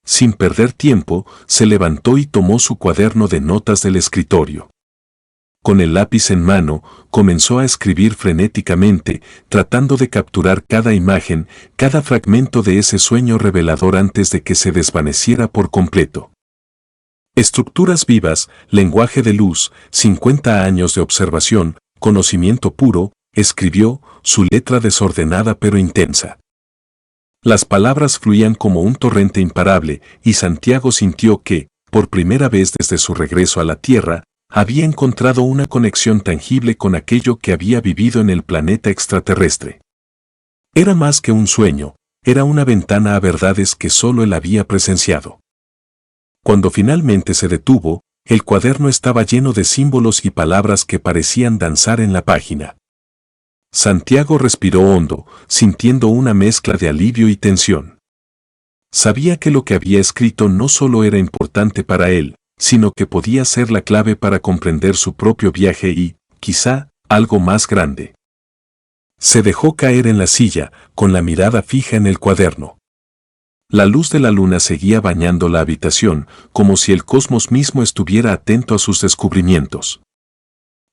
Sin perder tiempo, se levantó y tomó su cuaderno de notas del escritorio. Con el lápiz en mano, comenzó a escribir frenéticamente, tratando de capturar cada imagen, cada fragmento de ese sueño revelador antes de que se desvaneciera por completo. Estructuras vivas, lenguaje de luz, 50 años de observación, conocimiento puro, escribió, su letra desordenada pero intensa. Las palabras fluían como un torrente imparable, y Santiago sintió que, por primera vez desde su regreso a la Tierra, había encontrado una conexión tangible con aquello que había vivido en el planeta extraterrestre. Era más que un sueño, era una ventana a verdades que solo él había presenciado. Cuando finalmente se detuvo, el cuaderno estaba lleno de símbolos y palabras que parecían danzar en la página. Santiago respiró hondo, sintiendo una mezcla de alivio y tensión. Sabía que lo que había escrito no solo era importante para él, sino que podía ser la clave para comprender su propio viaje y, quizá, algo más grande. Se dejó caer en la silla, con la mirada fija en el cuaderno. La luz de la luna seguía bañando la habitación, como si el cosmos mismo estuviera atento a sus descubrimientos.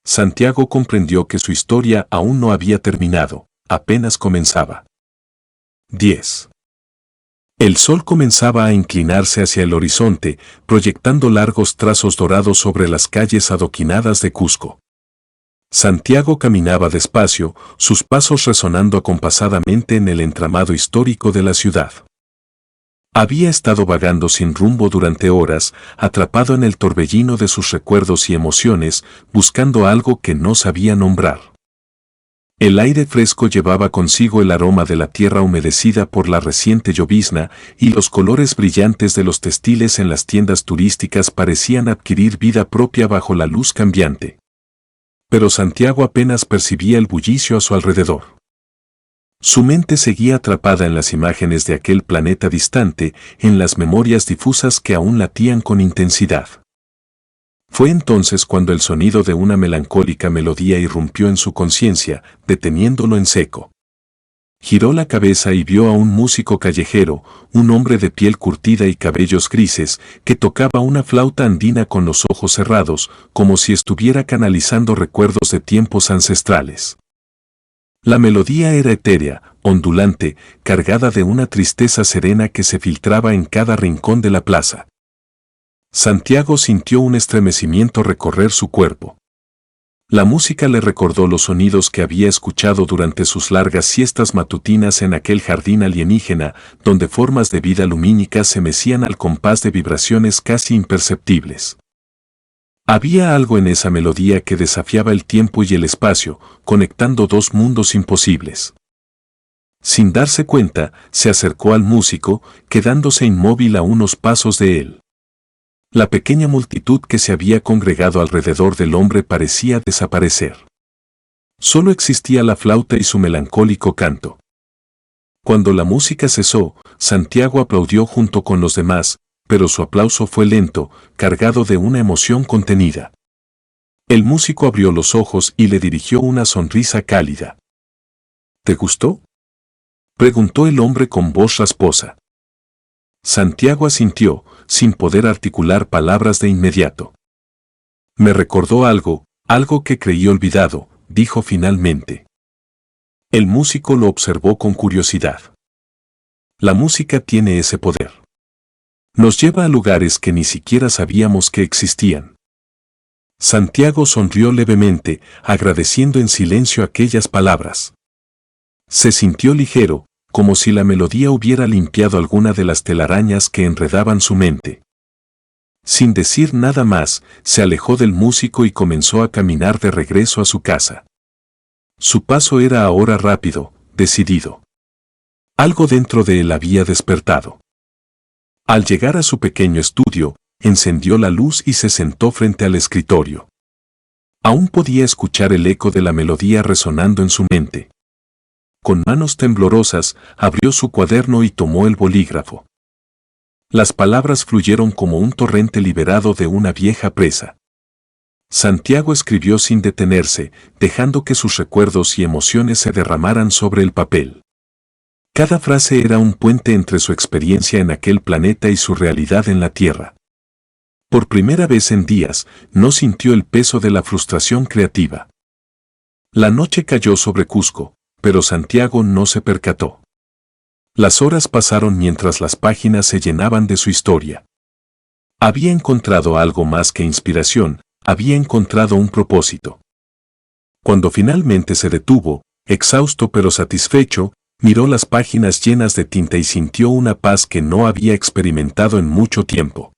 Santiago comprendió que su historia aún no había terminado, apenas comenzaba. 10. El sol comenzaba a inclinarse hacia el horizonte, proyectando largos trazos dorados sobre las calles adoquinadas de Cusco. Santiago caminaba despacio, sus pasos resonando acompasadamente en el entramado histórico de la ciudad. Había estado vagando sin rumbo durante horas, atrapado en el torbellino de sus recuerdos y emociones, buscando algo que no sabía nombrar. El aire fresco llevaba consigo el aroma de la tierra humedecida por la reciente llovizna, y los colores brillantes de los textiles en las tiendas turísticas parecían adquirir vida propia bajo la luz cambiante. Pero Santiago apenas percibía el bullicio a su alrededor. Su mente seguía atrapada en las imágenes de aquel planeta distante, en las memorias difusas que aún latían con intensidad. Fue entonces cuando el sonido de una melancólica melodía irrumpió en su conciencia, deteniéndolo en seco. Giró la cabeza y vio a un músico callejero, un hombre de piel curtida y cabellos grises, que tocaba una flauta andina con los ojos cerrados, como si estuviera canalizando recuerdos de tiempos ancestrales. La melodía era etérea, ondulante, cargada de una tristeza serena que se filtraba en cada rincón de la plaza. Santiago sintió un estremecimiento recorrer su cuerpo. La música le recordó los sonidos que había escuchado durante sus largas siestas matutinas en aquel jardín alienígena, donde formas de vida lumínicas se mecían al compás de vibraciones casi imperceptibles. Había algo en esa melodía que desafiaba el tiempo y el espacio, conectando dos mundos imposibles. Sin darse cuenta, se acercó al músico, quedándose inmóvil a unos pasos de él. La pequeña multitud que se había congregado alrededor del hombre parecía desaparecer. Solo existía la flauta y su melancólico canto. Cuando la música cesó, Santiago aplaudió junto con los demás, pero su aplauso fue lento, cargado de una emoción contenida. El músico abrió los ojos y le dirigió una sonrisa cálida. ¿Te gustó?, preguntó el hombre con voz rasposa. Santiago asintió, sin poder articular palabras de inmediato. Me recordó algo que creí olvidado, dijo finalmente. El músico lo observó con curiosidad. La música tiene ese poder. Nos lleva a lugares que ni siquiera sabíamos que existían. Santiago sonrió levemente, agradeciendo en silencio aquellas palabras. Se sintió ligero, como si la melodía hubiera limpiado alguna de las telarañas que enredaban su mente. Sin decir nada más, se alejó del músico y comenzó a caminar de regreso a su casa. Su paso era ahora rápido, decidido. Algo dentro de él había despertado. Al llegar a su pequeño estudio, encendió la luz y se sentó frente al escritorio. Aún podía escuchar el eco de la melodía resonando en su mente. Con manos temblorosas, abrió su cuaderno y tomó el bolígrafo. Las palabras fluyeron como un torrente liberado de una vieja presa. Santiago escribió sin detenerse, dejando que sus recuerdos y emociones se derramaran sobre el papel. Cada frase era un puente entre su experiencia en aquel planeta y su realidad en la Tierra. Por primera vez en días, no sintió el peso de la frustración creativa. La noche cayó sobre Cusco, pero Santiago no se percató. Las horas pasaron mientras las páginas se llenaban de su historia. Había encontrado algo más que inspiración, había encontrado un propósito. Cuando finalmente se detuvo, exhausto pero satisfecho, miró las páginas llenas de tinta y sintió una paz que no había experimentado en mucho tiempo.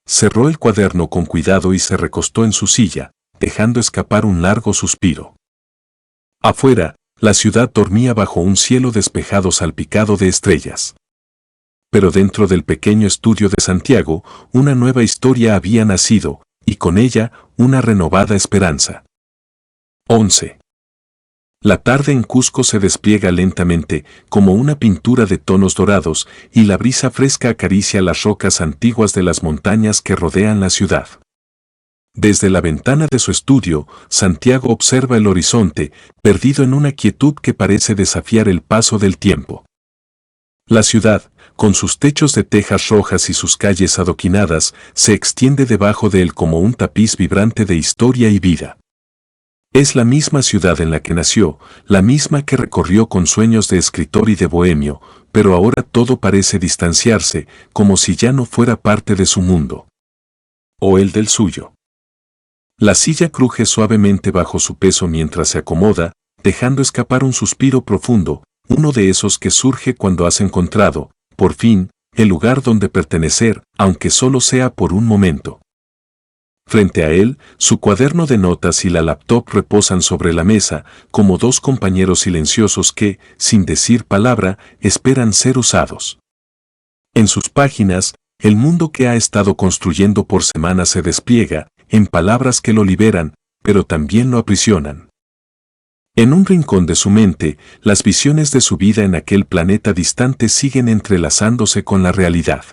Cerró el cuaderno con cuidado y se recostó en su silla, dejando escapar un largo suspiro. Afuera, la ciudad dormía bajo un cielo despejado salpicado de estrellas. Pero dentro del pequeño estudio de Santiago, una nueva historia había nacido, y con ella, una renovada esperanza. 11. La tarde en Cusco se despliega lentamente, como una pintura de tonos dorados, y la brisa fresca acaricia las rocas antiguas de las montañas que rodean la ciudad. Desde la ventana de su estudio, Santiago observa el horizonte, perdido en una quietud que parece desafiar el paso del tiempo. La ciudad, con sus techos de tejas rojas y sus calles adoquinadas, se extiende debajo de él como un tapiz vibrante de historia y vida. Es la misma ciudad en la que nació, la misma que recorrió con sueños de escritor y de bohemio, pero ahora todo parece distanciarse, como si ya no fuera parte de su mundo. O el del suyo. La silla cruje suavemente bajo su peso mientras se acomoda, dejando escapar un suspiro profundo, uno de esos que surge cuando has encontrado, por fin, el lugar donde pertenecer, aunque solo sea por un momento. Frente a él, su cuaderno de notas y la laptop reposan sobre la mesa, como dos compañeros silenciosos que, sin decir palabra, esperan ser usados. En sus páginas, el mundo que ha estado construyendo por semanas se despliega, en palabras que lo liberan, pero también lo aprisionan. En un rincón de su mente, las visiones de su vida en aquel planeta distante siguen entrelazándose con la realidad.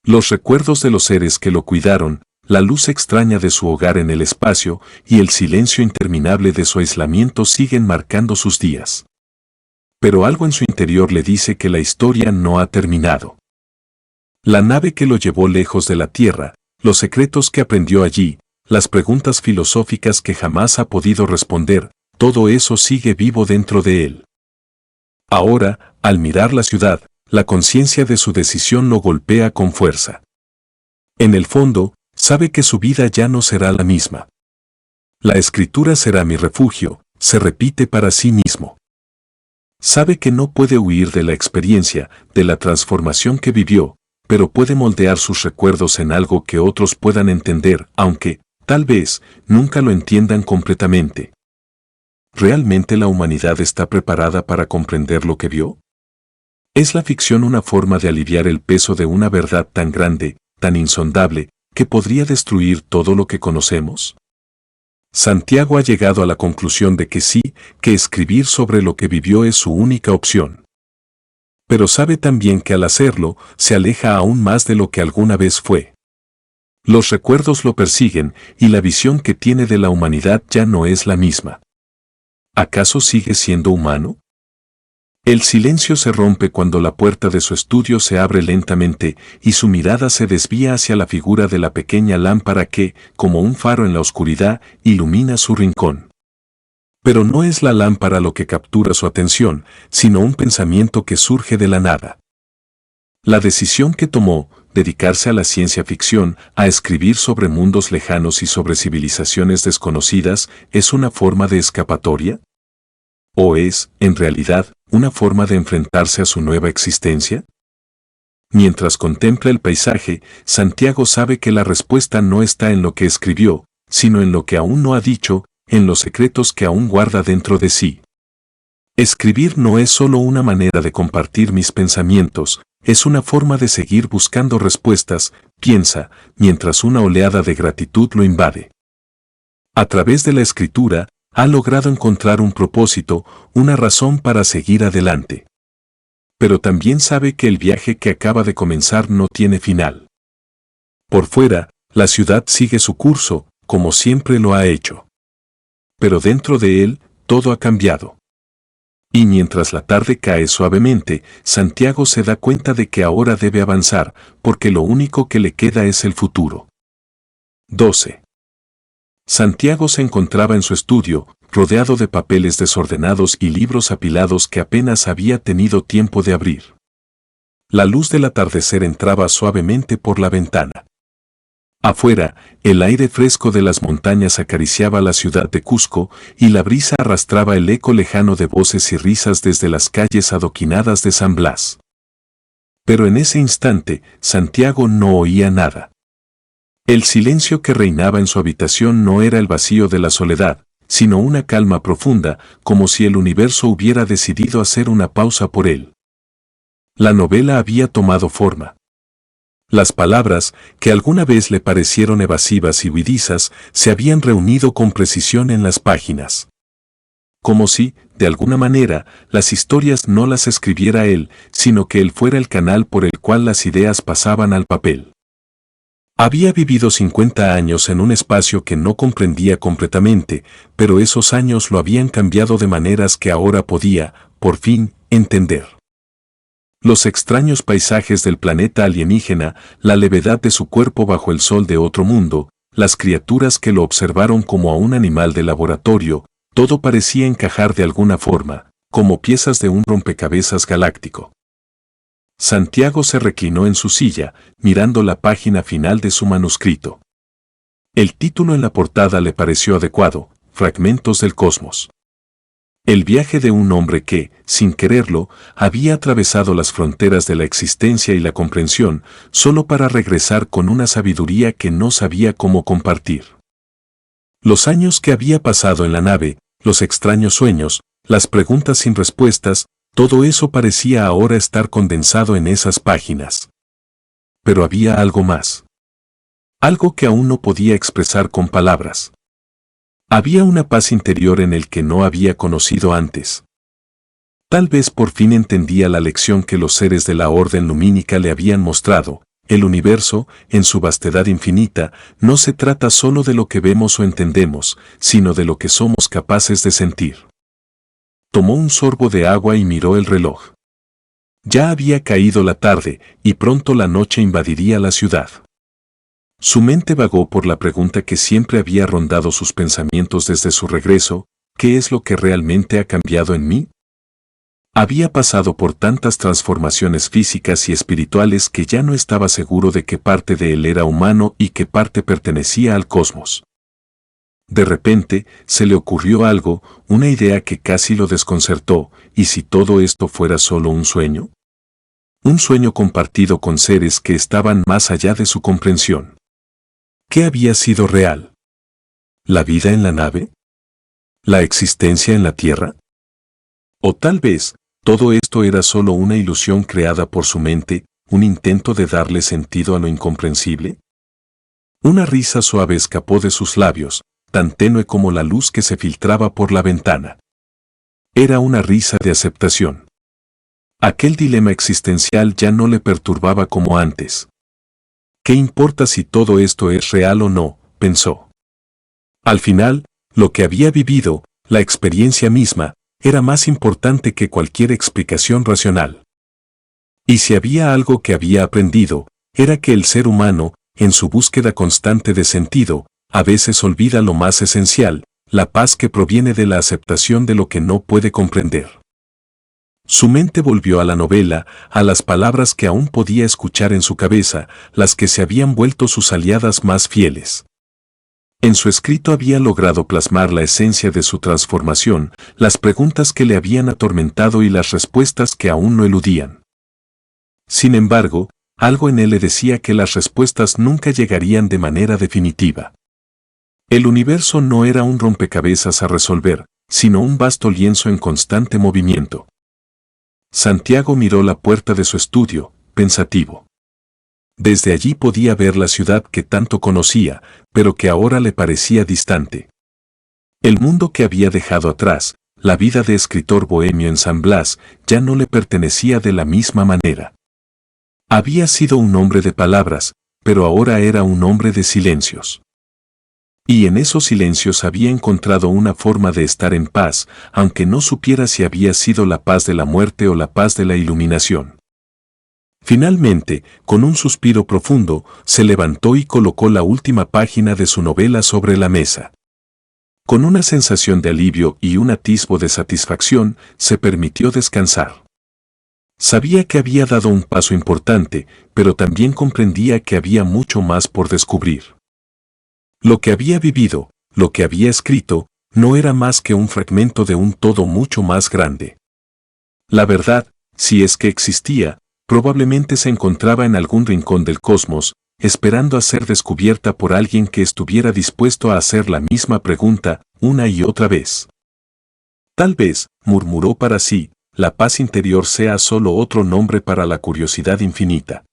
Los recuerdos de los seres que lo cuidaron, la luz extraña de su hogar en el espacio y el silencio interminable de su aislamiento siguen marcando sus días. Pero algo en su interior le dice que la historia no ha terminado. La nave que lo llevó lejos de la Tierra, los secretos que aprendió allí, las preguntas filosóficas que jamás ha podido responder, todo eso sigue vivo dentro de él. Ahora, al mirar la ciudad, la conciencia de su decisión lo golpea con fuerza. En el fondo, sabe que su vida ya no será la misma. La escritura será mi refugio, se repite para sí mismo. Sabe que no puede huir de la experiencia, de la transformación que vivió, pero puede moldear sus recuerdos en algo que otros puedan entender, aunque, tal vez, nunca lo entiendan completamente. ¿Realmente la humanidad está preparada para comprender lo que vio? ¿Es la ficción una forma de aliviar el peso de una verdad tan grande, tan insondable, que podría destruir todo lo que conocemos? Santiago ha llegado a la conclusión de que sí, que escribir sobre lo que vivió es su única opción. Pero sabe también que al hacerlo, se aleja aún más de lo que alguna vez fue. Los recuerdos lo persiguen y la visión que tiene de la humanidad ya no es la misma. ¿Acaso sigue siendo humano? El silencio se rompe cuando la puerta de su estudio se abre lentamente y su mirada se desvía hacia la figura de la pequeña lámpara que, como un faro en la oscuridad, ilumina su rincón. Pero no es la lámpara lo que captura su atención, sino un pensamiento que surge de la nada. La decisión que tomó, dedicarse a la ciencia ficción, a escribir sobre mundos lejanos y sobre civilizaciones desconocidas, ¿es una forma de escapatoria? ¿O es, en realidad, una forma de enfrentarse a su nueva existencia? Mientras contempla el paisaje, Santiago sabe que la respuesta no está en lo que escribió, sino en lo que aún no ha dicho, en los secretos que aún guarda dentro de sí. Escribir no es solo una manera de compartir mis pensamientos, es una forma de seguir buscando respuestas, piensa, mientras una oleada de gratitud lo invade. A través de la escritura, ha logrado encontrar un propósito, una razón para seguir adelante. Pero también sabe que el viaje que acaba de comenzar no tiene final. Por fuera, la ciudad sigue su curso, como siempre lo ha hecho. Pero dentro de él, todo ha cambiado. Y mientras la tarde cae suavemente, Santiago se da cuenta de que ahora debe avanzar, porque lo único que le queda es el futuro. 12. Santiago se encontraba en su estudio, rodeado de papeles desordenados y libros apilados que apenas había tenido tiempo de abrir. La luz del atardecer entraba suavemente por la ventana. Afuera, el aire fresco de las montañas acariciaba la ciudad de Cusco y la brisa arrastraba el eco lejano de voces y risas desde las calles adoquinadas de San Blas. Pero en ese instante, Santiago no oía nada. El silencio que reinaba en su habitación no era el vacío de la soledad, sino una calma profunda, como si el universo hubiera decidido hacer una pausa por él. La novela había tomado forma. Las palabras, que alguna vez le parecieron evasivas y huidizas, se habían reunido con precisión en las páginas. Como si, de alguna manera, las historias no las escribiera él, sino que él fuera el canal por el cual las ideas pasaban al papel. Había vivido 50 años en un espacio que no comprendía completamente, pero esos años lo habían cambiado de maneras que ahora podía, por fin, entender. Los extraños paisajes del planeta alienígena, la levedad de su cuerpo bajo el sol de otro mundo, las criaturas que lo observaron como a un animal de laboratorio, todo parecía encajar de alguna forma, como piezas de un rompecabezas galáctico. Santiago se reclinó en su silla, mirando la página final de su manuscrito. El título en la portada le pareció adecuado, Fragmentos del Cosmos. El viaje de un hombre que, sin quererlo, había atravesado las fronteras de la existencia y la comprensión, solo para regresar con una sabiduría que no sabía cómo compartir. Los años que había pasado en la nave, los extraños sueños, las preguntas sin respuestas, todo eso parecía ahora estar condensado en esas páginas. Pero había algo más. Algo que aún no podía expresar con palabras. Había una paz interior en el que no había conocido antes. Tal vez por fin entendía la lección que los seres de la orden lumínica le habían mostrado. El universo, en su vastedad infinita, no se trata solo de lo que vemos o entendemos, sino de lo que somos capaces de sentir. tomó un sorbo de agua y miró el reloj. Ya había caído la tarde, y pronto la noche invadiría la ciudad. Su mente vagó por la pregunta que siempre había rondado sus pensamientos desde su regreso: ¿qué es lo que realmente ha cambiado en mí? Había pasado por tantas transformaciones físicas y espirituales que ya no estaba seguro de qué parte de él era humano y qué parte pertenecía al cosmos. De repente, se le ocurrió algo, una idea que casi lo desconcertó: ¿y si todo esto fuera solo un sueño? Un sueño compartido con seres que estaban más allá de su comprensión. ¿Qué había sido real? ¿La vida en la nave? ¿La existencia en la Tierra? O tal vez, todo esto era solo una ilusión creada por su mente, un intento de darle sentido a lo incomprensible. Una risa suave escapó de sus labios, tan tenue como la luz que se filtraba por la ventana. Era una risa de aceptación. Aquel dilema existencial ya no le perturbaba como antes. ¿Qué importa si todo esto es real o no?, pensó. Al final, lo que había vivido, la experiencia misma, era más importante que cualquier explicación racional. Y si había algo que había aprendido, era que el ser humano, en su búsqueda constante de sentido, a veces olvida lo más esencial: la paz que proviene de la aceptación de lo que no puede comprender. Su mente volvió a la novela, a las palabras que aún podía escuchar en su cabeza, las que se habían vuelto sus aliadas más fieles. En su escrito había logrado plasmar la esencia de su transformación, las preguntas que le habían atormentado y las respuestas que aún no eludían. Sin embargo, algo en él le decía que las respuestas nunca llegarían de manera definitiva. El universo no era un rompecabezas a resolver, sino un vasto lienzo en constante movimiento. Santiago miró la puerta de su estudio, pensativo. Desde allí podía ver la ciudad que tanto conocía, pero que ahora le parecía distante. El mundo que había dejado atrás, la vida de escritor bohemio en San Blas, ya no le pertenecía de la misma manera. Había sido un hombre de palabras, pero ahora era un hombre de silencios. Y en esos silencios había encontrado una forma de estar en paz, aunque no supiera si había sido la paz de la muerte o la paz de la iluminación. Finalmente, con un suspiro profundo, se levantó y colocó la última página de su novela sobre la mesa. Con una sensación de alivio y un atisbo de satisfacción, se permitió descansar. Sabía que había dado un paso importante, pero también comprendía que había mucho más por descubrir. Lo que había vivido, lo que había escrito, no era más que un fragmento de un todo mucho más grande. La verdad, si es que existía, probablemente se encontraba en algún rincón del cosmos, esperando a ser descubierta por alguien que estuviera dispuesto a hacer la misma pregunta, una y otra vez. Tal vez, murmuró para sí, la paz interior sea solo otro nombre para la curiosidad infinita.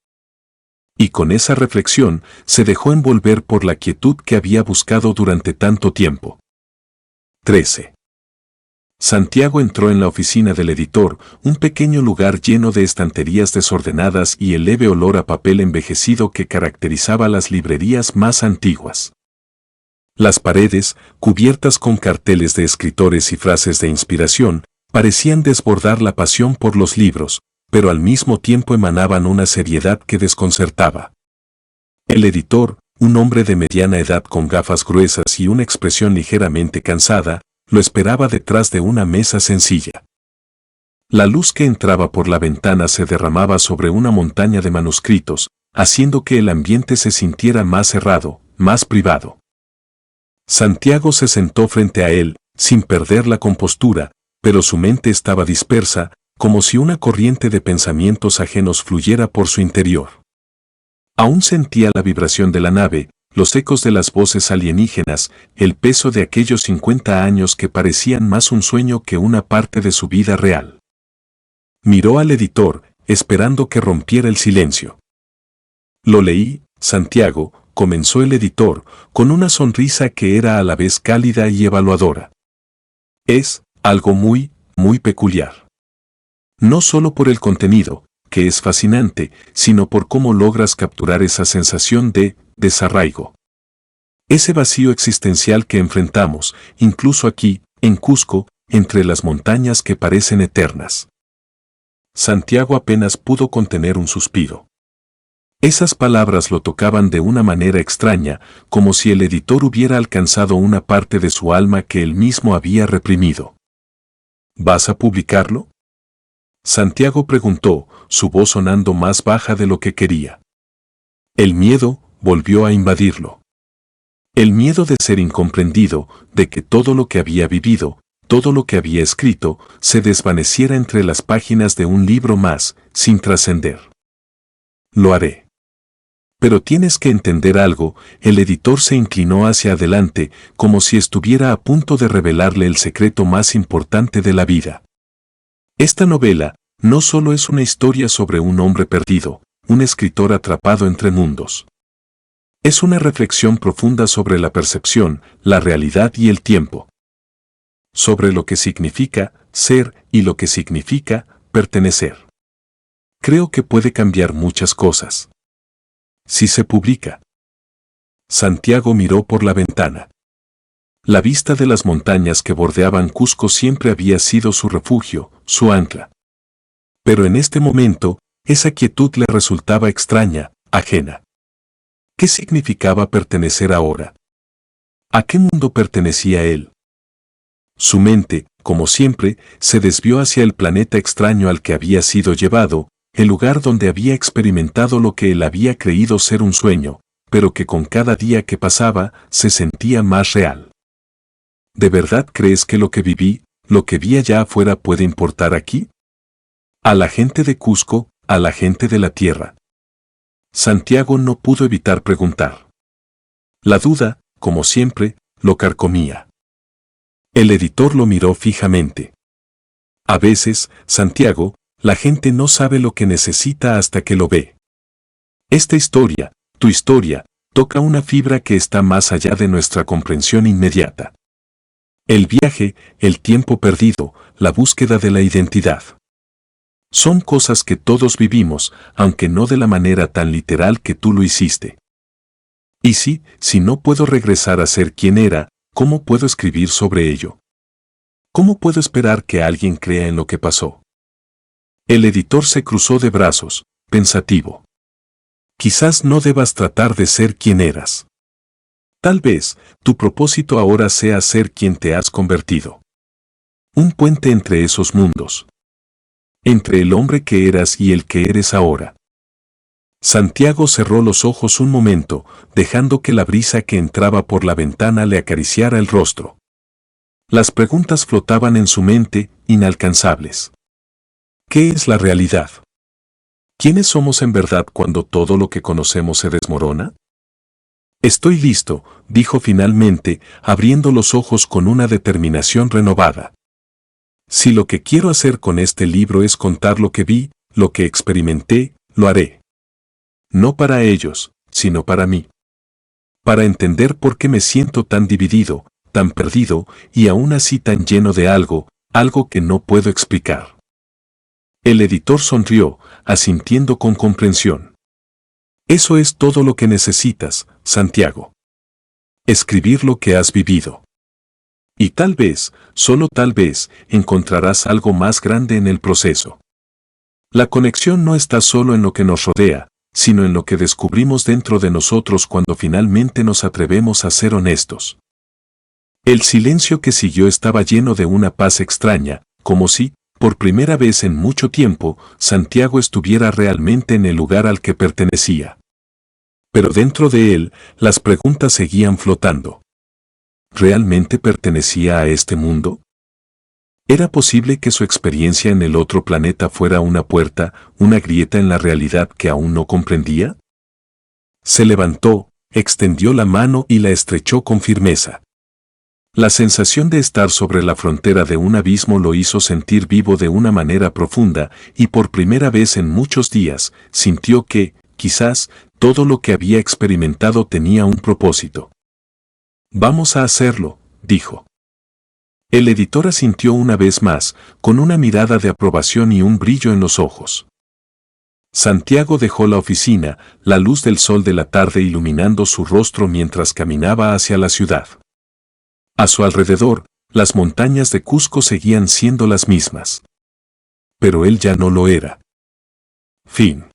Y con esa reflexión, se dejó envolver por la quietud que había buscado durante tanto tiempo. 13. Santiago entró en la oficina del editor, un pequeño lugar lleno de estanterías desordenadas y el leve olor a papel envejecido que caracterizaba las librerías más antiguas. Las paredes, cubiertas con carteles de escritores y frases de inspiración, parecían desbordar la pasión por los libros, pero al mismo tiempo emanaban una seriedad que desconcertaba. El editor, un hombre de mediana edad con gafas gruesas y una expresión ligeramente cansada, lo esperaba detrás de una mesa sencilla. La luz que entraba por la ventana se derramaba sobre una montaña de manuscritos, haciendo que el ambiente se sintiera más cerrado, más privado. Santiago se sentó frente a él, sin perder la compostura, pero su mente estaba dispersa, como si una corriente de pensamientos ajenos fluyera por su interior. Aún sentía la vibración de la nave, los ecos de las voces alienígenas, el peso de aquellos 50 años que parecían más un sueño que una parte de su vida real. Miró al editor, esperando que rompiera el silencio. Lo leí, Santiago, comenzó el editor, con una sonrisa que era a la vez cálida y evaluadora. Es algo muy, muy peculiar. No solo por el contenido, que es fascinante, sino por cómo logras capturar esa sensación de desarraigo. Ese vacío existencial que enfrentamos, incluso aquí, en Cusco, entre las montañas que parecen eternas. Santiago apenas pudo contener un suspiro. Esas palabras lo tocaban de una manera extraña, como si el editor hubiera alcanzado una parte de su alma que él mismo había reprimido. ¿Vas a publicarlo?, Santiago preguntó, su voz sonando más baja de lo que quería. El miedo volvió a invadirlo. El miedo de ser incomprendido, de que todo lo que había vivido, todo lo que había escrito, se desvaneciera entre las páginas de un libro más, sin trascender. Lo haré. Pero tienes que entender algo, el editor se inclinó hacia adelante, como si estuviera a punto de revelarle el secreto más importante de la vida. Esta novela no solo es una historia sobre un hombre perdido, un escritor atrapado entre mundos. Es una reflexión profunda sobre la percepción, la realidad y el tiempo. Sobre lo que significa ser y lo que significa pertenecer. Creo que puede cambiar muchas cosas. Si se publica. Santiago miró por la ventana. La vista de las montañas que bordeaban Cusco siempre había sido su refugio, su ancla. Pero en este momento, esa quietud le resultaba extraña, ajena. ¿Qué significaba pertenecer ahora? ¿A qué mundo pertenecía él? Su mente, como siempre, se desvió hacia el planeta extraño al que había sido llevado, el lugar donde había experimentado lo que él había creído ser un sueño, pero que con cada día que pasaba se sentía más real. ¿De verdad crees que lo que viví, lo que vi allá afuera puede importar aquí? A la gente de Cusco, a la gente de la tierra. Santiago no pudo evitar preguntar. La duda, como siempre, lo carcomía. El editor lo miró fijamente. A veces, Santiago, la gente no sabe lo que necesita hasta que lo ve. Esta historia, tu historia, toca una fibra que está más allá de nuestra comprensión inmediata. El viaje, el tiempo perdido, la búsqueda de la identidad. Son cosas que todos vivimos, aunque no de la manera tan literal que tú lo hiciste. Y si no puedo regresar a ser quien era, ¿cómo puedo escribir sobre ello? ¿Cómo puedo esperar que alguien crea en lo que pasó? El editor se cruzó de brazos, pensativo. Quizás no debas tratar de ser quien eras. Tal vez, tu propósito ahora sea ser quien te has convertido. Un puente entre esos mundos. Entre el hombre que eras y el que eres ahora. Santiago cerró los ojos un momento, dejando que la brisa que entraba por la ventana le acariciara el rostro. Las preguntas flotaban en su mente, inalcanzables. ¿Qué es la realidad? ¿Quiénes somos en verdad cuando todo lo que conocemos se desmorona? Estoy listo, dijo finalmente, abriendo los ojos con una determinación renovada. Si lo que quiero hacer con este libro es contar lo que vi, lo que experimenté, lo haré. No para ellos, sino para mí. Para entender por qué me siento tan dividido, tan perdido y aún así tan lleno de algo que no puedo explicar. El editor sonrió, asintiendo con comprensión. Eso es todo lo que necesitas, Santiago. Escribir lo que has vivido. Y tal vez, solo tal vez, encontrarás algo más grande en el proceso. La conexión no está solo en lo que nos rodea, sino en lo que descubrimos dentro de nosotros cuando finalmente nos atrevemos a ser honestos. El silencio que siguió estaba lleno de una paz extraña, como si, por primera vez en mucho tiempo, Santiago estuviera realmente en el lugar al que pertenecía. Pero dentro de él, las preguntas seguían flotando. ¿Realmente pertenecía a este mundo? ¿Era posible que su experiencia en el otro planeta fuera una puerta, una grieta en la realidad que aún no comprendía? Se levantó, extendió la mano y la estrechó con firmeza. La sensación de estar sobre la frontera de un abismo lo hizo sentir vivo de una manera profunda, y por primera vez en muchos días, sintió que, quizás, todo lo que había experimentado tenía un propósito. Vamos a hacerlo, dijo. El editor asintió una vez más, con una mirada de aprobación y un brillo en los ojos. Santiago dejó la oficina, la luz del sol de la tarde iluminando su rostro mientras caminaba hacia la ciudad. A su alrededor, Las montañas de Cusco seguían siendo las mismas. Pero él ya no lo era. Fin.